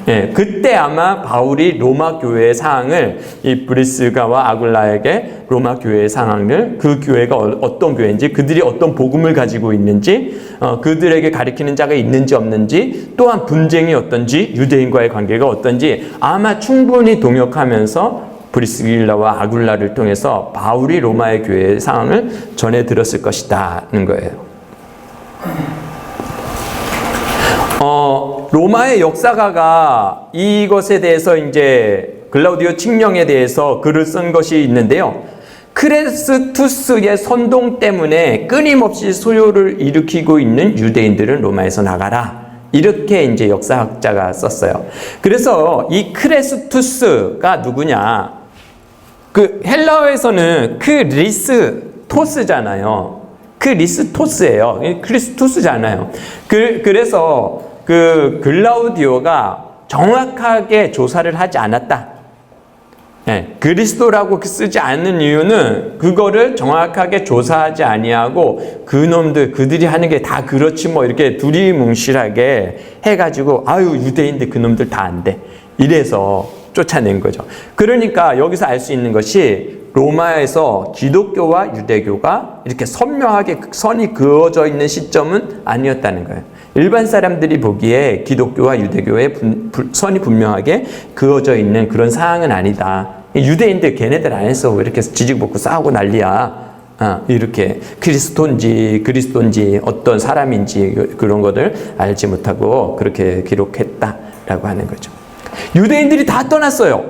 예, 그때 아마 바울이 로마 교회의 상황을 이 브리스가와 아굴라에게 로마 교회의 상황을 그 교회가 어떤 교회인지 그들이 어떤 복음을 가지고 있는지 그들에게 가리키는 자가 있는지 없는지 또한 분쟁이 어떤지 유대인과의 관계가 어떤지 아마 충분히 동역하면서 브리스길라와 아굴라를 통해서 바울이 로마의 교회의 상황을 전해 들었을 것이다는 거예요. 로마의 역사가가 이것에 대해서 이제 글라우디오 칙령에 대해서 글을 쓴 것이 있는데요. 크레스투스의 선동 때문에 끊임없이 소요를 일으키고 있는 유대인들은 로마에서 나가라. 이렇게 이제 역사학자가 썼어요. 그래서 이 크레스투스가 누구냐? 그 헬라어에서는 크리스토스잖아요. 크리스토스예요. 크리스토스잖아요. 그래서 그 글라우디오가 정확하게 조사를 하지 않았다. 네, 그리스도라고 쓰지 않는 이유는 그거를 정확하게 조사하지 아니하고 그들이 하는 게 다 그렇지 뭐 이렇게 두리뭉실하게 해가지고 유대인들 그놈들 다 안 돼. 이래서 쫓아낸 거죠. 그러니까 여기서 알 수 있는 것이 로마에서 기독교와 유대교가 이렇게 선명하게 선이 그어져 있는 시점은 아니었다는 거예요. 일반 사람들이 보기에 기독교와 유대교의 선이 분명하게 그어져 있는 그런 상황은 아니다. 유대인들 걔네들 안에서 왜 이렇게 지지고 싸우고 난리야. 이렇게 그리스도인지 어떤 사람인지 그런 것을 알지 못하고 그렇게 기록했다라고 하는 거죠. 유대인들이 다 떠났어요.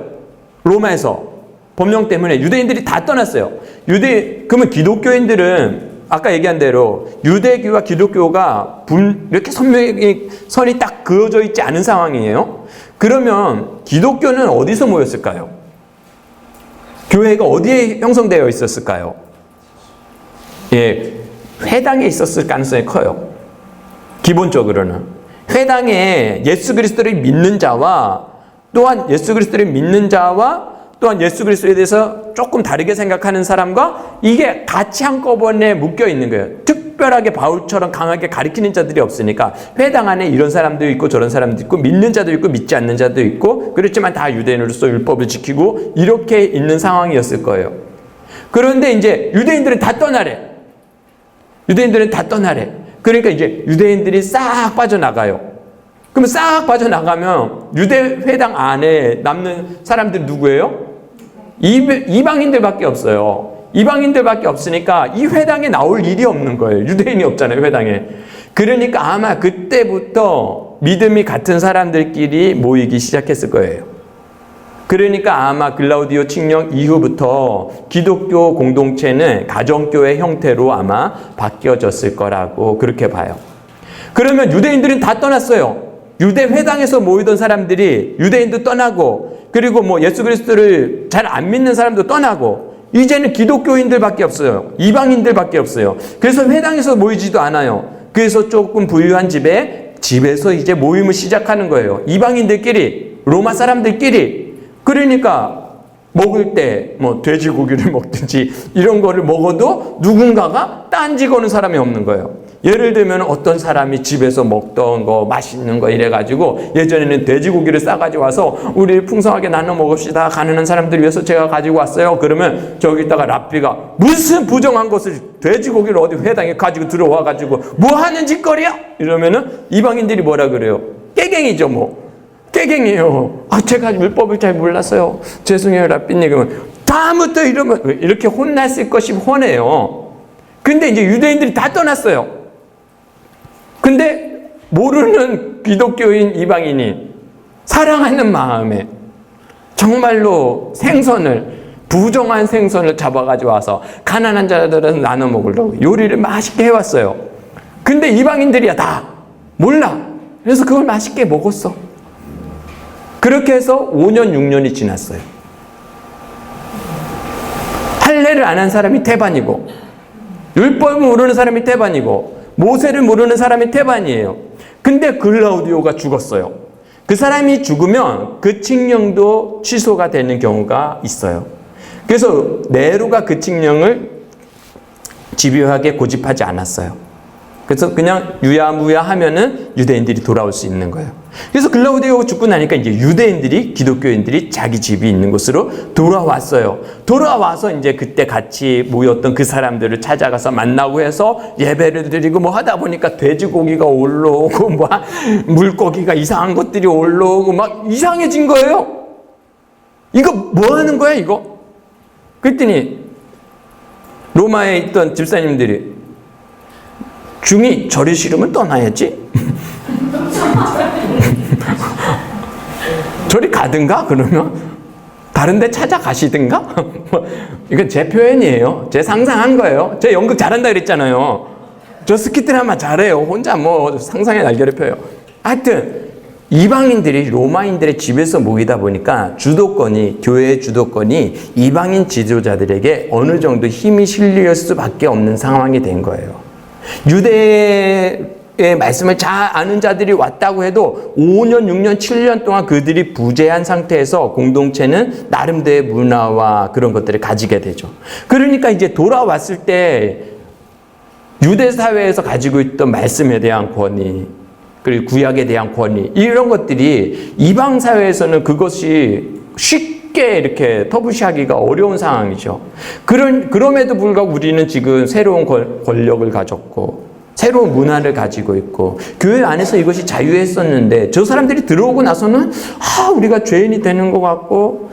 로마에서. 법령 때문에 유대인들이 다 떠났어요. 그러면 기독교인들은 아까 얘기한 대로 유대교와 기독교가 이렇게 선명히 선이 딱 그어져 있지 않은 상황이에요. 그러면 기독교는 어디서 모였을까요? 교회가 어디에 형성되어 있었을까요? 예, 회당에 있었을 가능성이 커요. 기본적으로는. 회당에 예수 그리스도를 믿는 자와 또한 예수 그리스도를 믿는 자와 또한 예수 그리스도에 대해서 조금 다르게 생각하는 사람과 이게 같이 한꺼번에 묶여 있는 거예요. 특별하게 바울처럼 강하게 가리키는 자들이 없으니까 회당 안에 이런 사람도 있고 저런 사람도 있고 믿는 자도 있고 믿지 않는 자도 있고 그렇지만 다 유대인으로서 율법을 지키고 이렇게 있는 상황이었을 거예요. 그런데 이제 유대인들은 다 떠나래. 그러니까 이제 유대인들이 싹 빠져나가요. 그럼 싹 빠져나가면 유대 회당 안에 남는 사람들은 누구예요? 이방인들밖에 없어요. 이방인들밖에 없으니까 이 회당에 나올 일이 없는 거예요. 유대인이 없잖아요, 회당에. 그러니까 아마 그때부터 믿음이 같은 사람들끼리 모이기 시작했을 거예요. 그러니까 아마 글라우디오 칙령 이후부터 기독교 공동체는 가정교회 형태로 아마 바뀌어졌을 거라고 그렇게 봐요. 그러면 유대인들은 다 떠났어요. 유대 회당에서 모이던 사람들이 유대인도 떠나고, 그리고 뭐 예수 그리스도를 잘 안 믿는 사람도 떠나고, 이제는 기독교인들밖에 없어요. 이방인들밖에 없어요. 그래서 회당에서 모이지도 않아요. 그래서 조금 부유한 집에서 이제 모임을 시작하는 거예요. 이방인들끼리, 로마 사람들끼리. 그러니까 먹을 때 뭐 돼지고기를 먹든지 이런 거를 먹어도 누군가가 딴지 거는 사람이 없는 거예요. 예를 들면 어떤 사람이 집에서 먹던 거 맛있는 거 이래가지고 예전에는 돼지고기를 싸가지고 와서 우리 풍성하게 나눠 먹읍시다, 가난한 사람들 위해서 제가 가지고 왔어요. 그러면 저기다가 랍비가 무슨 부정한 것을 돼지고기를 어디 회당에 가지고 들어와가지고 뭐 하는 짓거리야? 이러면은 이방인들이 뭐라 그래요? 깨갱이죠 뭐. 깨갱이에요. 제가 율법을 잘 몰랐어요. 죄송해요 랍비님. 그러면 다음부터 이러면 이렇게 혼났을 것이 훤해요. 근데 이제 유대인들이 다 떠났어요. 근데 모르는 기독교인 이방인이 사랑하는 마음에 정말로 부정한 생선을 잡아가지고 와서 가난한 자들은 나눠 먹으려고 요리를 맛있게 해왔어요. 근데 이방인들이야 다 몰라. 그래서 그걸 맛있게 먹었어. 그렇게 해서 5년 6년이 지났어요. 할례를 안 한 사람이 태반이고, 율법을 모르는 사람이 태반이고, 모세를 모르는 사람이 태반이에요. 근데 글라우디오가 죽었어요. 그 사람이 죽으면 그 칙령도 취소가 되는 경우가 있어요. 그래서 네로가 그 칙령을 집요하게 고집하지 않았어요. 그래서 그냥 유야무야 하면은 유대인들이 돌아올 수 있는 거예요. 그래서 글라우디오가 죽고 나니까 이제 유대인들이, 기독교인들이 자기 집이 있는 곳으로 돌아왔어요. 돌아와서 이제 그때 같이 모였던 그 사람들을 찾아가서 만나고 해서 예배를 드리고 뭐 하다 보니까 돼지고기가 올라오고 뭐 물고기가 이상한 것들이 올라오고 막 이상해진 거예요. 이거 뭐 하는 거야 이거? 그랬더니 로마에 있던 집사님들이 중이 절이 싫으면 떠나야지. 저리 가든가 그러면 다른 데 찾아가시든가. 이건 제 표현이에요. 제 상상한 거예요. 제 연극 잘한다 그랬잖아요. 저 스키 드라마 잘해요. 혼자 뭐 상상의 날개를 펴요. 하여튼 이방인들이 로마인들의 집에서 모이다 보니까 교회의 주도권이 이방인 지도자들에게 어느 정도 힘이 실릴 수밖에 없는 상황이 된 거예요. 유대의 말씀을 잘 아는 자들이 왔다고 해도 5년, 6년, 7년 동안 그들이 부재한 상태에서 공동체는 나름대로의 문화와 그런 것들을 가지게 되죠. 그러니까 이제 돌아왔을 때 유대 사회에서 가지고 있던 말씀에 대한 권위, 그리고 구약에 대한 권위, 이런 것들이 이방 사회에서는 그것이 쉽게 이렇게 터부시하기가 어려운 상황이죠. 그럼에도 불구하고 우리는 지금 새로운 권력을 가졌고 새로운 문화를 가지고 있고 교회 안에서 이것이 자유했었는데 저 사람들이 들어오고 나서는 우리가 죄인이 되는 것 같고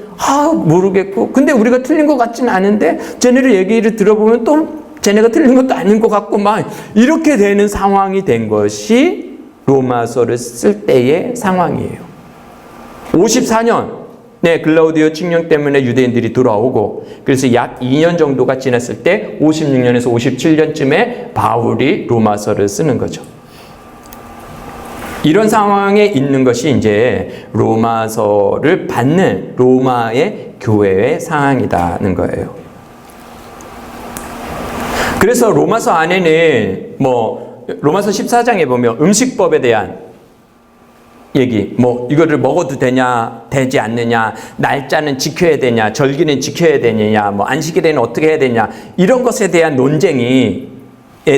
모르겠고 근데 우리가 틀린 것 같지는 않은데 쟤네를 얘기를 들어보면 또 쟤네가 틀린 것도 아닌 것 같고 막 이렇게 되는 상황이 된 것이 로마서를 쓸 때의 상황이에요. 54년 글라우디오 칙령 때문에 유대인들이 돌아오고 그래서 약 2년 정도가 지났을 때 56년에서 57년쯤에 바울이 로마서를 쓰는 거죠. 이런 상황에 있는 것이 이제 로마서를 받는 로마의 교회의 상황이라는 거예요. 그래서 로마서 안에는 로마서 14장에 보면 음식법에 대한 얘기, 이거를 먹어도 되지 않느냐, 날짜는 지켜야 되냐, 절기는 지켜야 되느냐, 안식일에는 어떻게 해야 되냐, 이런 것에 대한 논쟁에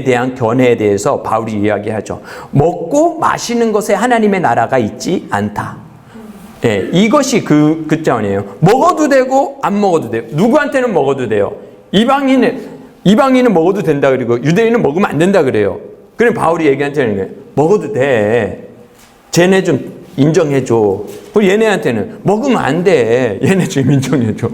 대한 견해에 대해서 바울이 이야기하죠. 먹고 마시는 것에 하나님의 나라가 있지 않다. 이것이 그 점이에요. 먹어도 되고 안 먹어도 돼요. 누구한테는 먹어도 돼요. 이방인은 먹어도 된다 그리고 유대인은 먹으면 안 된다 그래요. 그럼 바울이 얘기한 때는 먹어도 돼. 쟤네 좀 인정해줘. 얘네한테는 먹으면 안 돼. 얘네 좀 인정해줘.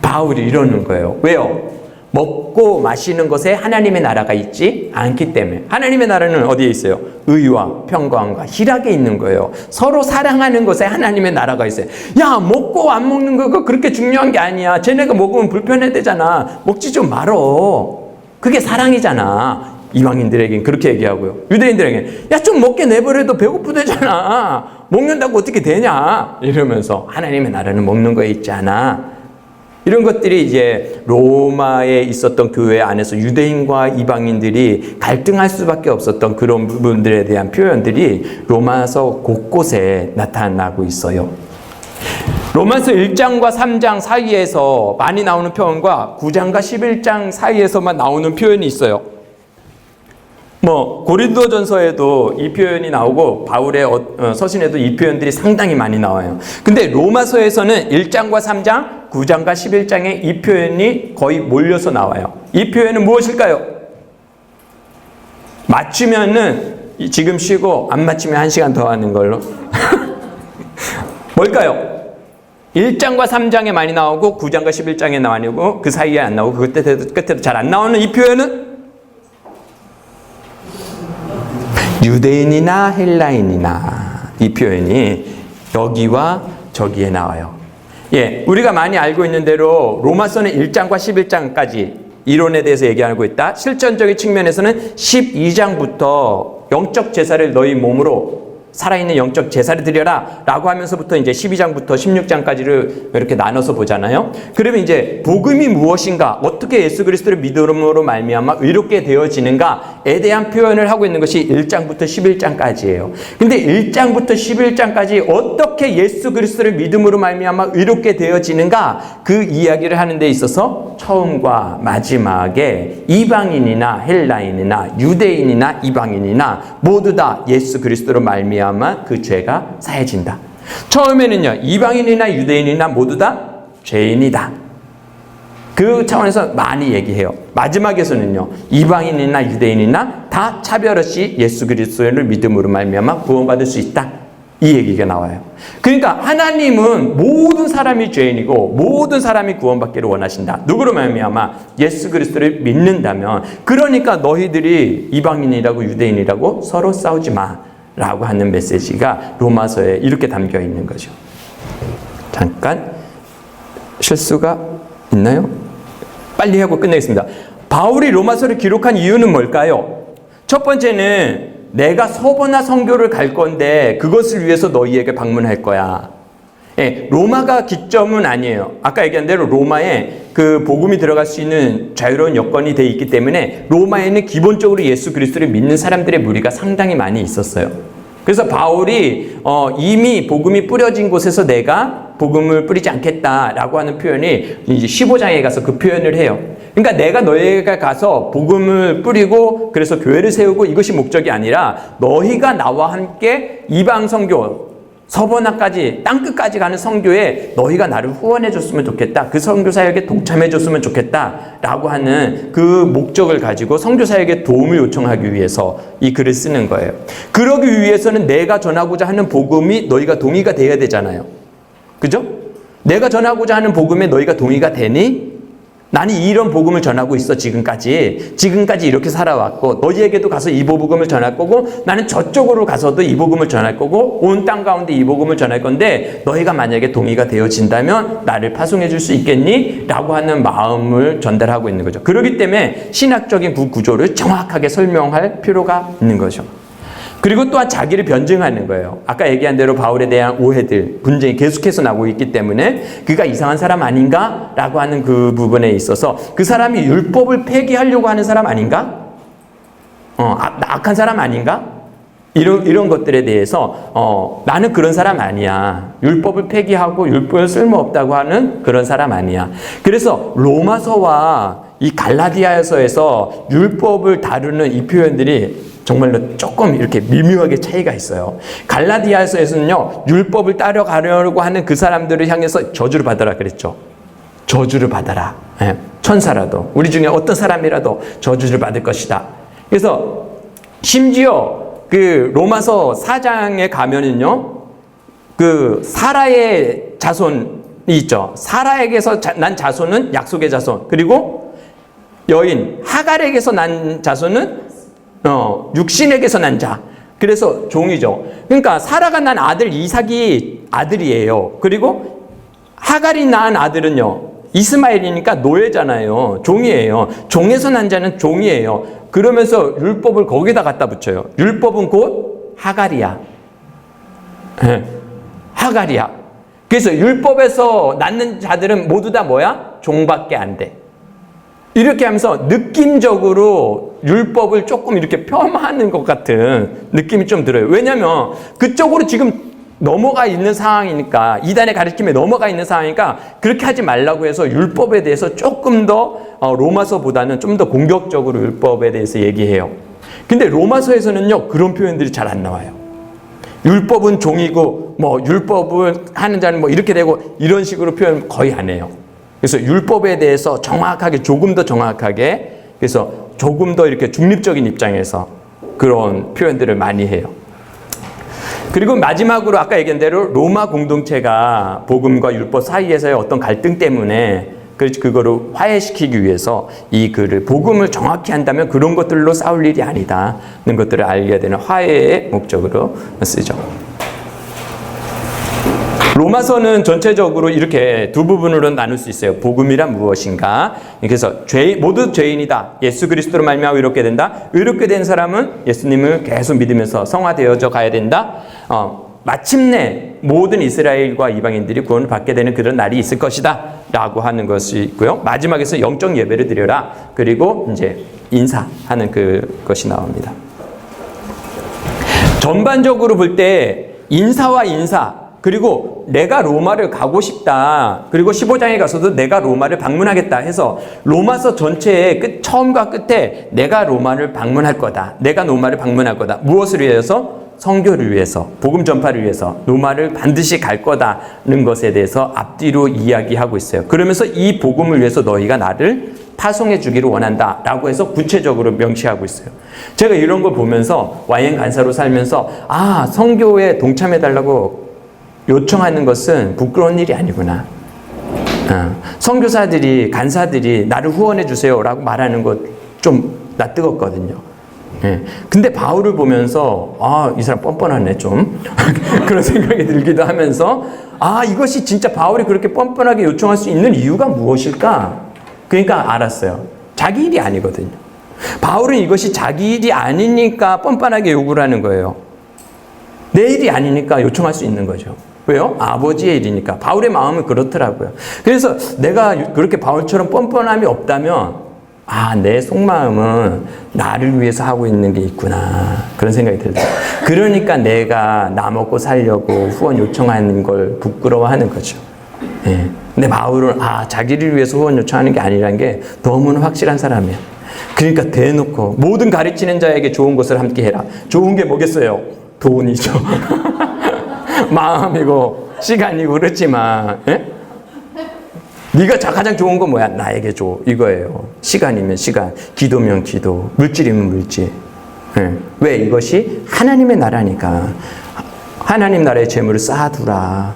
바울이 이러는 거예요. 왜요? 먹고 마시는 것에 하나님의 나라가 있지 않기 때문에. 하나님의 나라는 어디에 있어요? 의와 평강과 희락에 있는 거예요. 서로 사랑하는 것에 하나님의 나라가 있어요. 야, 먹고 안 먹는 거 그렇게 중요한 게 아니야. 쟤네가 먹으면 불편해되잖아. 먹지 좀 말어. 그게 사랑이잖아. 이방인들에겐 그렇게 얘기하고요. 유대인들에겐 야, 좀 먹게 내버려도 배고프대잖아. 먹는다고 어떻게 되냐? 이러면서 하나님의 나라는 먹는 거에 있지 않아. 이런 것들이 이제 로마에 있었던 교회 안에서 유대인과 이방인들이 갈등할 수밖에 없었던 그런 부분들에 대한 표현들이 로마서 곳곳에 나타나고 있어요. 로마서 1장과 3장 사이에서 많이 나오는 표현과 9장과 11장 사이에서만 나오는 표현이 있어요. 고린도전서에도 이 표현이 나오고 바울의 서신에도 이 표현들이 상당히 많이 나와요. 근데 로마서에서는 1장과 3장, 9장과 11장에 이 표현이 거의 몰려서 나와요. 이 표현은 무엇일까요? 맞추면은 지금 쉬고 안 맞추면 1시간 더 하는 걸로. 뭘까요? 1장과 3장에 많이 나오고 9장과 11장에 나오고 그 사이에 안 나오고 그 끝에도 잘 안 나오는 이 표현은 유대인이나 헬라인이나, 이 표현이 여기와 저기에 나와요. 예, 우리가 많이 알고 있는 대로 로마서는 1장과 11장까지 이론에 대해서 얘기하고 있다. 실전적인 측면에서는 12장부터 영적 제사를 너희 몸으로 살아있는 영적 제사를 드려라 라고 하면서부터 이제 12장부터 16장까지를 이렇게 나눠서 보잖아요. 그러면 이제 복음이 무엇인가, 어떻게 예수 그리스도를 믿음으로 말미암아 의롭게 되어지는가에 대한 표현을 하고 있는 것이 1장부터 11장까지예요. 근데 1장부터 11장까지 어떻게 예수 그리스도를 믿음으로 말미암아 의롭게 되어지는가, 그 이야기를 하는 데 있어서 처음과 마지막에 이방인이나 헬라인이나 유대인이나 이방인이나 모두 다 예수 그리스도로 말미암아 그 죄가 사해진다. 처음에는요, 이방인이나 유대인이나 모두 다 죄인이다. 그 차원에서 많이 얘기해요. 마지막에서는요, 이방인이나 유대인이나 다 차별 없이 예수 그리스도를 믿음으로 말미암아 구원받을 수 있다. 이 얘기가 나와요. 그러니까 하나님은 모든 사람이 죄인이고 모든 사람이 구원받기를 원하신다. 누구로 말미암아? 예수 그리스도를 믿는다면. 그러니까 너희들이 이방인이라고 유대인이라고 서로 싸우지 마 라고 하는 메시지가 로마서에 이렇게 담겨 있는 거죠. 잠깐 실수가 있나요? 빨리 하고 끝내겠습니다. 바울이 로마서를 기록한 이유는 뭘까요? 첫 번째는 내가 서버나 선교를 갈 건데 그것을 위해서 너희에게 방문할 거야. 예, 로마가 기점은 아니에요. 아까 얘기한 대로 로마에 그 복음이 들어갈 수 있는 자유로운 여건이 돼 있기 때문에 로마에는 기본적으로 예수 그리스도를 믿는 사람들의 무리가 상당히 많이 있었어요. 그래서 바울이 이미 복음이 뿌려진 곳에서 내가 복음을 뿌리지 않겠다라고 하는 표현이 이제 15장에 가서 그 표현을 해요. 그러니까 내가 너희가 가서 복음을 뿌리고 그래서 교회를 세우고 이것이 목적이 아니라 너희가 나와 함께 이방 선교, 서버나까지 땅끝까지 가는 선교에 너희가 나를 후원해 줬으면 좋겠다. 그 선교 사역에 동참해 줬으면 좋겠다 라고 하는 그 목적을 가지고 선교 사역에 도움을 요청하기 위해서 이 글을 쓰는 거예요. 그러기 위해서는 내가 전하고자 하는 복음이 너희가 동의가 돼야 되잖아요. 그죠? 내가 전하고자 하는 복음에 너희가 동의가 되니? 나는 이런 복음을 전하고 있어. 지금까지 이렇게 살아왔고 너희에게도 가서 이 복음을 전할 거고 나는 저쪽으로 가서도 이 복음을 전할 거고 온 땅 가운데 이 복음을 전할 건데 너희가 만약에 동의가 되어진다면 나를 파송해 줄 수 있겠니? 라고 하는 마음을 전달하고 있는 거죠. 그렇기 때문에 신학적인 구조를 정확하게 설명할 필요가 있는 거죠. 그리고 또한 자기를 변증하는 거예요. 아까 얘기한 대로 바울에 대한 오해들, 분쟁이 계속해서 나오고 있기 때문에 그가 이상한 사람 아닌가? 라고 하는 그 부분에 있어서 그 사람이 율법을 폐기하려고 하는 사람 아닌가? 악한 사람 아닌가? 이런 것들에 대해서 나는 그런 사람 아니야. 율법을 폐기하고 율법을 쓸모없다고 하는 그런 사람 아니야. 그래서 로마서와 이 갈라디아서에서 율법을 다루는 이 표현들이 정말로 조금 이렇게 미묘하게 차이가 있어요. 갈라디아서에서는요, 율법을 따라가려고 하는 그 사람들을 향해서 저주를 받아라 그랬죠. 저주를 받아라. 예, 천사라도, 우리 중에 어떤 사람이라도 저주를 받을 것이다. 그래서 심지어 그 로마서 4장에 가면은요, 그 사라의 자손 있죠. 사라에게서 난 자손은 약속의 자손. 그리고 여인 하갈에게서 난 자손은 육신에게서 난 자. 그래서 종이죠. 그러니까 사라가 난 아들 이삭이 아들이에요. 그리고 하갈이 낳은 아들은요, 이스마엘이니까 노예잖아요. 종이에요. 종에서 난 자는 종이에요. 그러면서 율법을 거기다 갖다 붙여요. 율법은 곧 하갈이야. 하갈이야. 그래서 율법에서 낳는 자들은 모두 다 뭐야? 종밖에 안 돼. 이렇게 하면서 느낌적으로 율법을 조금 이렇게 폄하하는 것 같은 느낌이 좀 들어요. 왜냐하면 그쪽으로 지금 넘어가 있는 상황이니까, 이단의 가르침에 넘어가 있는 상황이니까 그렇게 하지 말라고 해서 율법에 대해서 조금 더 로마서보다는 좀 더 공격적으로 율법에 대해서 얘기해요. 근데 로마서에서는요, 그런 표현들이 잘 안 나와요. 율법은 종이고 뭐 율법을 하는 자는 뭐 이렇게 되고 이런 식으로 표현 거의 안 해요. 그래서 율법에 대해서 정확하게, 조금 더 정확하게, 그래서 조금 더 이렇게 중립적인 입장에서 그런 표현들을 많이 해요. 그리고 마지막으로 아까 얘기한 대로 로마 공동체가 복음과 율법 사이에서의 어떤 갈등 때문에 그거를 화해시키기 위해서 이 글을, 복음을 정확히 한다면 그런 것들로 싸울 일이 아니다는 것들을 알게 되는 화해의 목적으로 쓰죠. 로마서는 전체적으로 이렇게 두 부분으로 나눌 수 있어요. 복음이란 무엇인가? 그래서 모두 죄인이다. 예수 그리스도로 말미암아 의롭게 된다. 의롭게 된 사람은 예수님을 계속 믿으면서 성화되어져 가야 된다. 마침내 모든 이스라엘과 이방인들이 구원을 받게 되는 그런 날이 있을 것이다 라고 하는 것이 있고요. 마지막에서 영적 예배를 드려라. 그리고 이제 인사하는 그것이 나옵니다. 전반적으로 볼 때 인사와 인사, 그리고 내가 로마를 가고 싶다. 그리고 15장에 가서도 내가 로마를 방문하겠다 해서 로마서 전체의 처음과 끝에 내가 로마를 방문할 거다. 내가 로마를 방문할 거다. 무엇을 위해서? 선교를 위해서, 복음 전파를 위해서 로마를 반드시 갈 거다는 것에 대해서 앞뒤로 이야기하고 있어요. 그러면서 이 복음을 위해서 너희가 나를 파송해 주기를 원한다 라고 해서 구체적으로 명시하고 있어요. 제가 이런 걸 보면서 와인 간사로 살면서 선교에 동참해 달라고 요청하는 것은 부끄러운 일이 아니구나. 선교사들이, 간사들이 나를 후원해 주세요 라고 말하는 것 좀 나 뜨겁거든요. 근데 바울을 보면서 이 사람 뻔뻔하네 좀 그런 생각이 들기도 하면서 이것이 진짜 바울이 그렇게 뻔뻔하게 요청할 수 있는 이유가 무엇일까? 그러니까 알았어요. 자기 일이 아니거든요. 바울은 이것이 자기 일이 아니니까 뻔뻔하게 요구를 하는 거예요. 내 일이 아니니까 요청할 수 있는 거죠. 왜요? 아버지의 일이니까. 바울의 마음은 그렇더라고요. 그래서 내가 그렇게 바울처럼 뻔뻔함이 없다면 내 속마음은 나를 위해서 하고 있는 게 있구나. 그런 생각이 들어요. 그러니까 내가 나 먹고 살려고 후원 요청하는 걸 부끄러워하는 거죠. 근데 바울은 자기를 위해서 후원 요청하는 게 아니라는 게 너무나 확실한 사람이야. 그러니까 대놓고 모든 가르치는 자에게 좋은 것을 함께 해라. 좋은 게 뭐겠어요? 돈이죠. 마음이고 시간이고 그렇지만 네가 가장 좋은 건 뭐야? 나에게 줘. 이거예요. 시간이면 시간, 기도면 기도, 물질이면 물질. 왜? 이것이 하나님의 나라니까. 하나님 나라의 재물을 쌓아두라.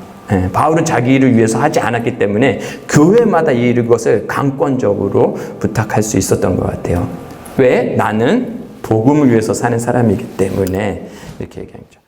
바울은 자기 일을 위해서 하지 않았기 때문에 교회마다 이것을 강권적으로 부탁할 수 있었던 것 같아요. 왜? 나는 복음을 위해서 사는 사람이기 때문에 이렇게 얘기하죠.